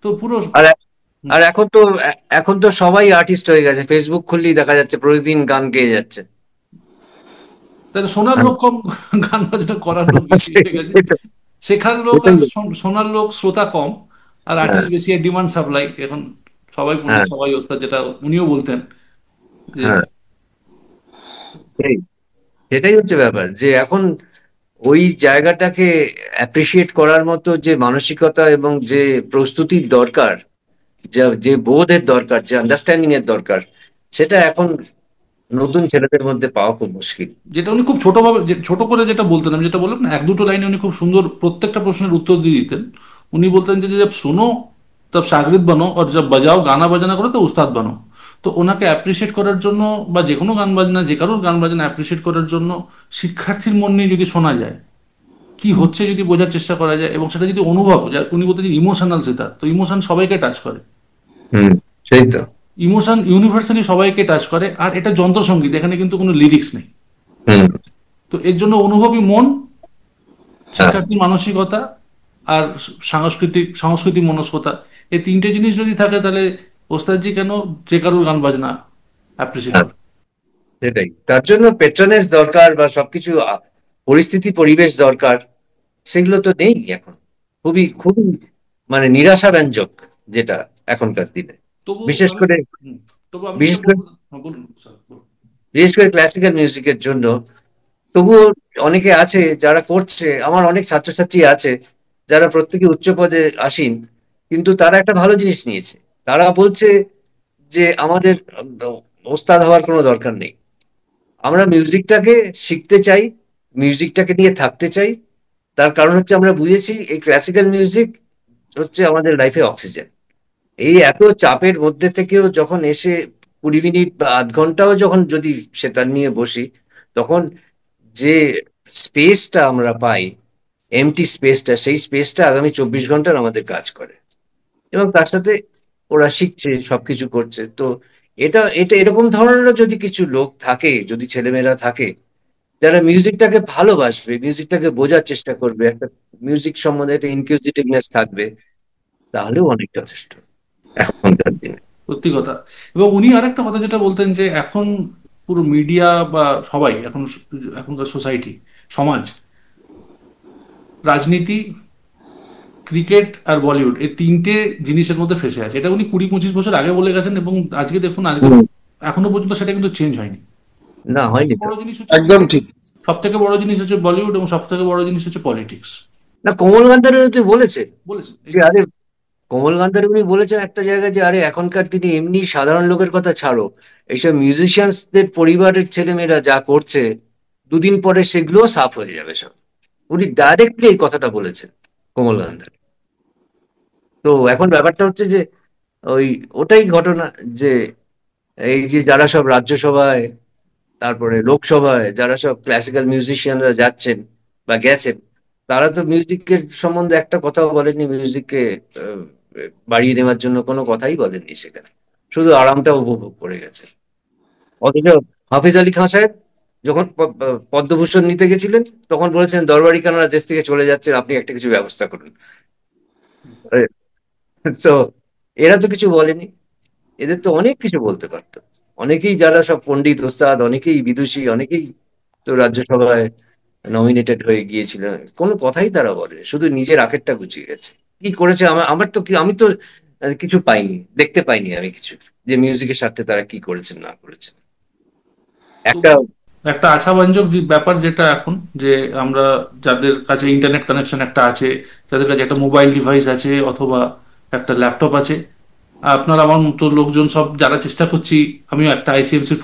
তো পুরো আর হুম, আর এখন তো সবাই আর্টিস্ট হয়ে গেছে, ফেসবুক খুললেই দেখা যাচ্ছে প্রতিদিন গান গেয়ে যাচ্ছে। তাহলে শোনার হ্যাঁ। লোক কম, গান বাজনা করার লোক বেশি হয়ে গেছে। সেটাই শেখার লোক সেটাই। আর শোনার লোক, শ্রোতা কম, আর হ্যাঁ, আর্টিস্ট বেশি, আর ডিমান্ড সাপ্লাই এখন। সবাই পণ্ডিত, হ্যাঁ, সবাই ওস্তাদ, যেটা উনিও বলতেন যে হ্যাঁ। সেই সেটাই হচ্ছে ব্যাপার, যে এখন ওই জায়গাটাকে অ্যাপ্রিসিয়েট করার মতো যে মানসিকতা এবং যে প্রস্তুতির দরকার, যে বোধের দরকার, যে আন্ডারস্ট্যান্ডিং এর দরকার, সেটা এখন নতুন ছেলেদের মধ্যে পাওয়া খুব মুশকিল। যেটা উনি খুব ছোটভাবে ছোট করে যেটা বলতেন, আমি যেটা বললাম না, এক দুটো লাইনে উনি খুব সুন্দর প্রত্যেকটা প্রশ্নের উত্তর দিয়ে দিতেন। উনি বলতেন যে জব শুনো তব শাগরিদ বানো, আর জব বাজাও, গানা বাজানা করো তো উস্তাদ বানো। তো ওনাকে অ্যাপ্রিসিয়েট করার জন্য, বা যে কোনো গান বাজনা, যে কারোর গান বাজনা অ্যাপ্রিসিয়েট করার জন্য, শিক্ষার্থীর মন নিয়ে যদি শোনা যায়, কি হচ্ছে যদি বোঝার চেষ্টা করা যায়, এবং সেটা যদি অনুভব, যা উনি বলতে যে ইমোশনাল, সেটা তো ইমোশন সবাইকে টাচ করে। হুম। সেই তো। ইমোশন ইউনিভার্সালি সবাইকে টাচ করে, আর এটা যন্ত্রসঙ্গীত, এখানে কিন্তু কোনো লিরিক্স নেই। হুম। তো এর জন্য অনুভবী মন, হ্যাঁ, শিক্ষার্থীর মানসিকতা, আর সাংস্কৃতিক মনস্কতা, এই তিনটে জিনিস যদি থাকে, তাহলে ওস্তাদজি কেন যে কারোর গান বাজনা অ্যাপ্রিসিয়েট হ্যাঁ। করে। সেটাই, তার জন্য পেট্রোনেজ দরকার বা সবকিছু পরিস্থিতি পরিবেশ দরকার, সেগুলো তো নেই এখন। খুবই খুবই মানে নিরাশাব্যঞ্জক যেটা এখনকার দিনে। তবু বিশেষ আমি করে হুম, তবু আমি যেটা বিশেষ করে বলবো, হ্যাঁ, বলুন স্যার, বলুন। বিশেষ করে ক্লাসিক্যাল মিউজিকের জন্য তবুও অনেকে আছে যারা করছে। আমার অনেক ছাত্রছাত্রী আছে যারা প্রত্যেকে উচ্চ পদে আসীন, কিন্তু তারা একটা ভালো জিনিস নিয়েছে। তারা বলছে যে আমাদের ওস্তাদ হওয়ার কোনো দরকার নেই, আমরা মিউজিকটাকে শিখতে চাই, মিউজিকটাকে নিয়ে থাকতে চাই। তার কারণ হচ্ছে আমরা বুঝেছি এই ক্লাসিক্যাল মিউজিক হচ্ছে আমাদের লাইফে অক্সিজেন। এই এত চাপের মধ্যে থেকেও যখন এসে 20 মিনিট বা আধ ঘন্টাও যখন যদি সে তার নিয়ে বসি, তখন যে স্পেসটা আমরা পাই, এমটি স্পেসটা, সেই স্পেসটা আগামী 24 ঘন্টার আমাদের কাজ করে। এবং তার সাথে ওরা শিখছে, সবকিছু করছে। তো এটা এটা এরকম ধরনেরও যদি কিছু লোক থাকে, যদি ছেলেমেয়েরা থাকে যারা মিউজিকটাকে ভালোবাসবে, মিউজিকটাকে বোঝার চেষ্টা করবে, একটা মিউজিক সম্বন্ধে একটা ইনকিউজিটিভনেস থাকবে, তাহলেও অনেক যথেষ্ট এখনকার দিনে। সত্যি কথা। এবং উনি আরেকটা কথা যেটা বলতেন, যে এখন পুরো মিডিয়া বা সবাই এখন, এখনকার সোসাইটি, সমাজ, রাজনীতি, ক্রিকেট আর বলিউড, এই তিনটে জিনিসের মধ্যে ফেসে আছে। এটা উনি 20-25 বছর আগে বলে গেছেন, এবং আজকে দেখুন, আজকে হুম। এখনো পর্যন্ত সেটা কিন্তু চেঞ্জ হয়নি। না, সব থেকে হয়নি তো। বড় জিনিস হচ্ছে একদম ক্রিকেট, ঠিক। সব থেকে বড় জিনিস হচ্ছে বলিউড, এবং সব থেকে বড় জিনিস হচ্ছে পলিটিক্স। না, কমল গান্ধারও তো বলেছে বলেছেন যে আরে, কমল গান্ধার উনি বলেছেন একটা জায়গায় যে আরে এখনকার দিনে এমনি সাধারণ লোকের কথা ছাড়ো, এইসব মিউজিশিয়ানসদের পরিবারের ছেলেমেয়েরা যা করছে, দুদিন পরে সেগুলোও সাফ হয়ে যাবে সব। উনি ডাইরেক্টলি এই কথাটা বলেছেন, কমল গান্ধার। তো এখন ব্যাপারটা হচ্ছে যে ওই ওটাই ঘটনা, যে এই যে যারা সব রাজ্যসভায়, তারপরে লোকসভায় যারা সব ক্লাসিক্যাল মিউজিশিয়ানরা যাচ্ছেন বা গেছেন, তারা তো মিউজিকের সম্বন্ধে একটা কথাও বলেননি, মিউজিককে আহ, বাড়িয়ে নেওয়ার জন্য কোনো কথাই বলেননি সেখানে, শুধু আরামটা উপভোগ করে গেছে। অথচ হাফিজ আলী খান সাহেব যখন পদ্মভূষণ নিতে গেছিলেন, তখন বলেছেন দরবারি খানারা দেশ থেকে চলে যাচ্ছে, আপনি একটা কিছু ব্যবস্থা করুন। তো এরা তো কিছু বলেনি, এদের তো অনেক কিছু বলতে পারতো। অনেকেই যারা সব পণ্ডিত ওস্তাদ, অনেকেই বিদুষী, অনেকেই তো রাজ্যসভায় নমিনেটেড হয়ে গিয়েছিলেন, কোনো কথাই তারা বলে, শুধু নিজের আখেরটা গুছিয়ে গেছে। কি করেছে আমার আমার তো কি, আমি তো কিছু পাইনি, দেখতে পাইনি আমি কিছু, যে মিউজিকের স্বার্থে তারা কি করেছেন না করেছেন। একটা তবু একটা আশাব্যঞ্জক ব্যাপার যেটা এখন, যে আমরা যাদের কাছে ইন্টারনেট কানেকশন একটা আছে, যাদের কাছে একটা মোবাইল ডিভাইস আছে অথবা একটা ল্যাপটপ আছে, আপনার আমার মতো লোকজন সব যারা চেষ্টা করছি, আমিও একটা আইসিএমসি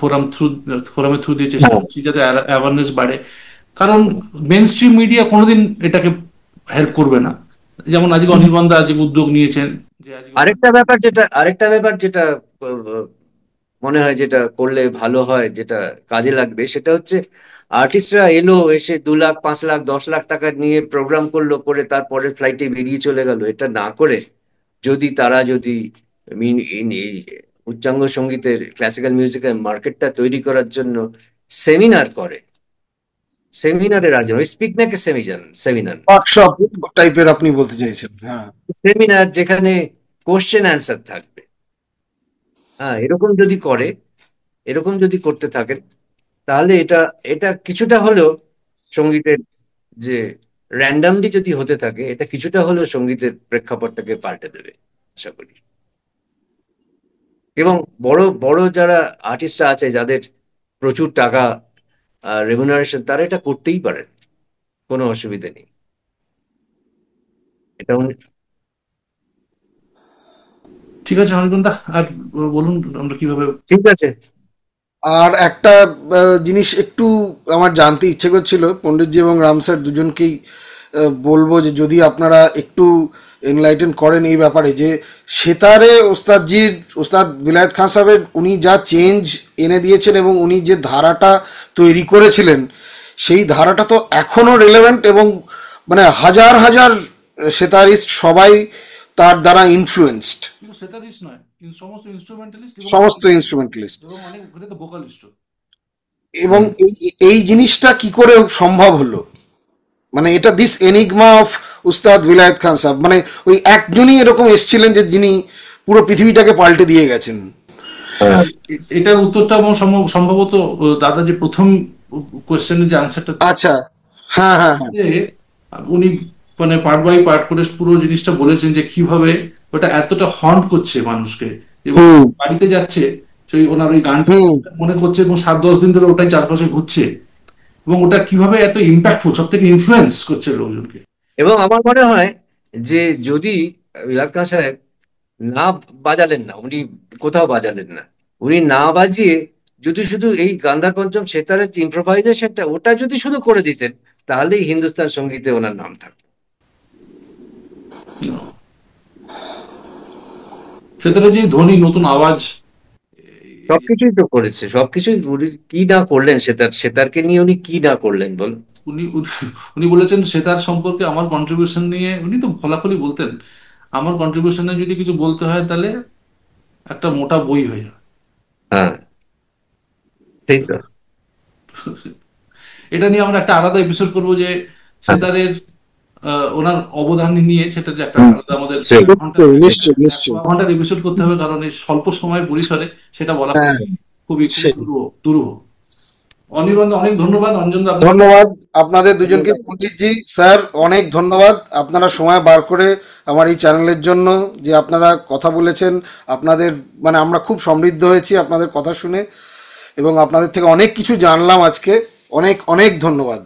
ফোরামের থ্রু দিয়ে চেষ্টা করছি যাতে অ্যাওয়ারনেস বাড়ে। কারণ মেন স্ট্রিম মিডিয়া কোনোদিন এটাকে হেল্প করবে না। যেমন আজকে অনির্বাণ দা আজকে উদ্যোগ নিয়েছেন যে আজকে আরেকটা ব্যাপার যেটা আহ, মনে হয় যেটা করলে ভালো হয়, যেটা কাজে লাগবে, সেটা হচ্ছে আর্টিস্টরা এলো, এসে 2 লাখ 5 লাখ 10 লাখ টাকা নিয়ে প্রোগ্রাম করলো, করে তারপরে ফ্লাইটে বেরিয়ে চলে গেল। এটা না করে তারা যদি এই উচ্চাঙ্গ সঙ্গীতের, ক্লাসিক্যাল মিউজিকের মার্কেটটা তৈরি করার জন্য সেমিনার করে, সেমিনারের আয়োজন, ওই স্পিক নাকি সেমিনার ওয়ার্কশপ টাইপের আপনি বলতে চাইছেন? হ্যাঁ। সেমিনার যেখানে কোশ্চেন অ্যান্সার থাকবে। হ্যাঁ, এরকম যদি করতে থাকেন, তাহলে এটা এটা কিছুটা হলেও সঙ্গীতের যে র্যান্ডামলি যদি হতে থাকে, এটা কিছুটা হলেও সঙ্গীতের প্রেক্ষাপটটাকে পাল্টে দেবে আশা করি। এবং বড় বড় যারা আর্টিস্টরা আছে, যাদের প্রচুর টাকা রেমুনারেশন, তারা এটা করতেই পারেন, কোনো অসুবিধা নেই। এটা ঠিক আছে অনির্বাণ দা, আর বলুন আমরা কিভাবে। ঠিক আছে। আর একটা জিনিস একটু আমার জানতে ইচ্ছে করছিল, পণ্ডিতজি এবং রাম স্যার দুজনকেই বলবো যে যদি আপনারা একটু এনলাইটেন করেন এই ব্যাপারে, যে সেতারে ওস্তাদ বিলায়েত খান সাহেবের উনি যা চেঞ্জ এনে দিয়েছেন এবং উনি যে ধারাটা তৈরি করেছিলেন, সেই ধারাটা তো এখনও রিলেভেন্ট, এবং মানে হাজার হাজার সেতারিস্ট সবাই তার দ্বারা ইনফ্লুয়েন্সড, কিন্তু সেতারিস্ট নয়, সমস্ত ইনস্ট্রুমেন্টালিস্ট সমস্ত ইনস্ট্রুমেন্টালিস্ট। এবং অনেক ঘরে তো ভোকালিস্ট। এবং এই জিনিসটা কি করে সম্ভব হলো, মানে এটা দিস এনিগমা অফ উস্তাদ বিলায়েত খান সাহেব, মানে ওই একজনই এরকম এসছিলেন যে যিনি পুরো পৃথিবীটাকে পাল্টে দিয়ে গেছেন। এটার উত্তরটা এবং সম্ভবত দাদা যে প্রথম কোয়েশ্চেনের যে আনসারটা, আচ্ছা, হ্যাঁ হ্যাঁ হ্যাঁ। উনি মানে পার্ট বাই পার্ট করে পুরো জিনিসটা বলেছেন যে কিভাবে ওটা এতটা হন্ট করছে মানুষকে, এবং হুম বাড়িতে যাচ্ছে সেই ওনার ওই গানটা হুম। মনে করছে এবং 7-10 দিন ধরে ওটাই চারপাশে ঘুরছে, এবং ওটা কিভাবে এত ইম্প্যাক্টফুল, সব থেকে ইনফ্লুয়েন্স করছে লোকজনকে। এবং আমার মনে হয় যে যদি বিলাত খান সাহেব না বাজালেন না, উনি কোথাও বাজালেন না, উনি না বাজিয়ে যদি শুধু এই গান্ধার পঞ্চম সেতারের ইম্প্রোভাইজেশনটা ওটা যদি শুধু করে দিতেন, তাহলেই হিন্দুস্তান সঙ্গীতে ওনার নাম থাকতো। সেটার যে ধ্বনি, নতুন আওয়াজ, সবকিছুই তো করেছে, সবকিছুই উনি কি না করলেন, সেতারকে নিয়ে উনি কি না করলেন বলো। উনি উনি বলেছেন সেতার সম্পর্কে আমার কন্ট্রিবিউশন নিয়ে, উনি তো খোলাখুলি বলতেন, আমার কন্ট্রিবিউশনে যদি কিছু বলতে হয় তাহলে একটা মোটা বই হয়ে যাবে। হ্যাঁ, ঠিক তো। এটা নিয়ে আমরা একটা আলাদা এপিসোড করবো যে হ্যাঁ, সেতারের ওনার অবদান নিয়ে, সেটা যে একটা আলাদা আমাদের সেই নিশ্চয় নিশ্চয়। ঘন্টার এপিসোড করতে হবে, কারণ এই স্বল্প সময়ের পরিসরে সেটা বলা হ্যাঁ খুবই খুবই সেই। দুরূহ দুরূহ। অনির্বাণ দা, অনেক ধন্যবাদ। অঞ্জন দা, আপনাকে ধন্যবাদ আপনাদের দুজনকে। পণ্ডিতজি, স্যার, অনেক ধন্যবাদ আপনারা সময় বার করে আমার এই চ্যানেলের জন্য যে আপনারা কথা বলেছেন। আপনাদের মানে আমরা খুব সমৃদ্ধ হয়েছি আপনাদের কথা শুনে, এবং আপনাদের থেকে অনেক কিছু জানলাম আজকে। অনেক অনেক ধন্যবাদ।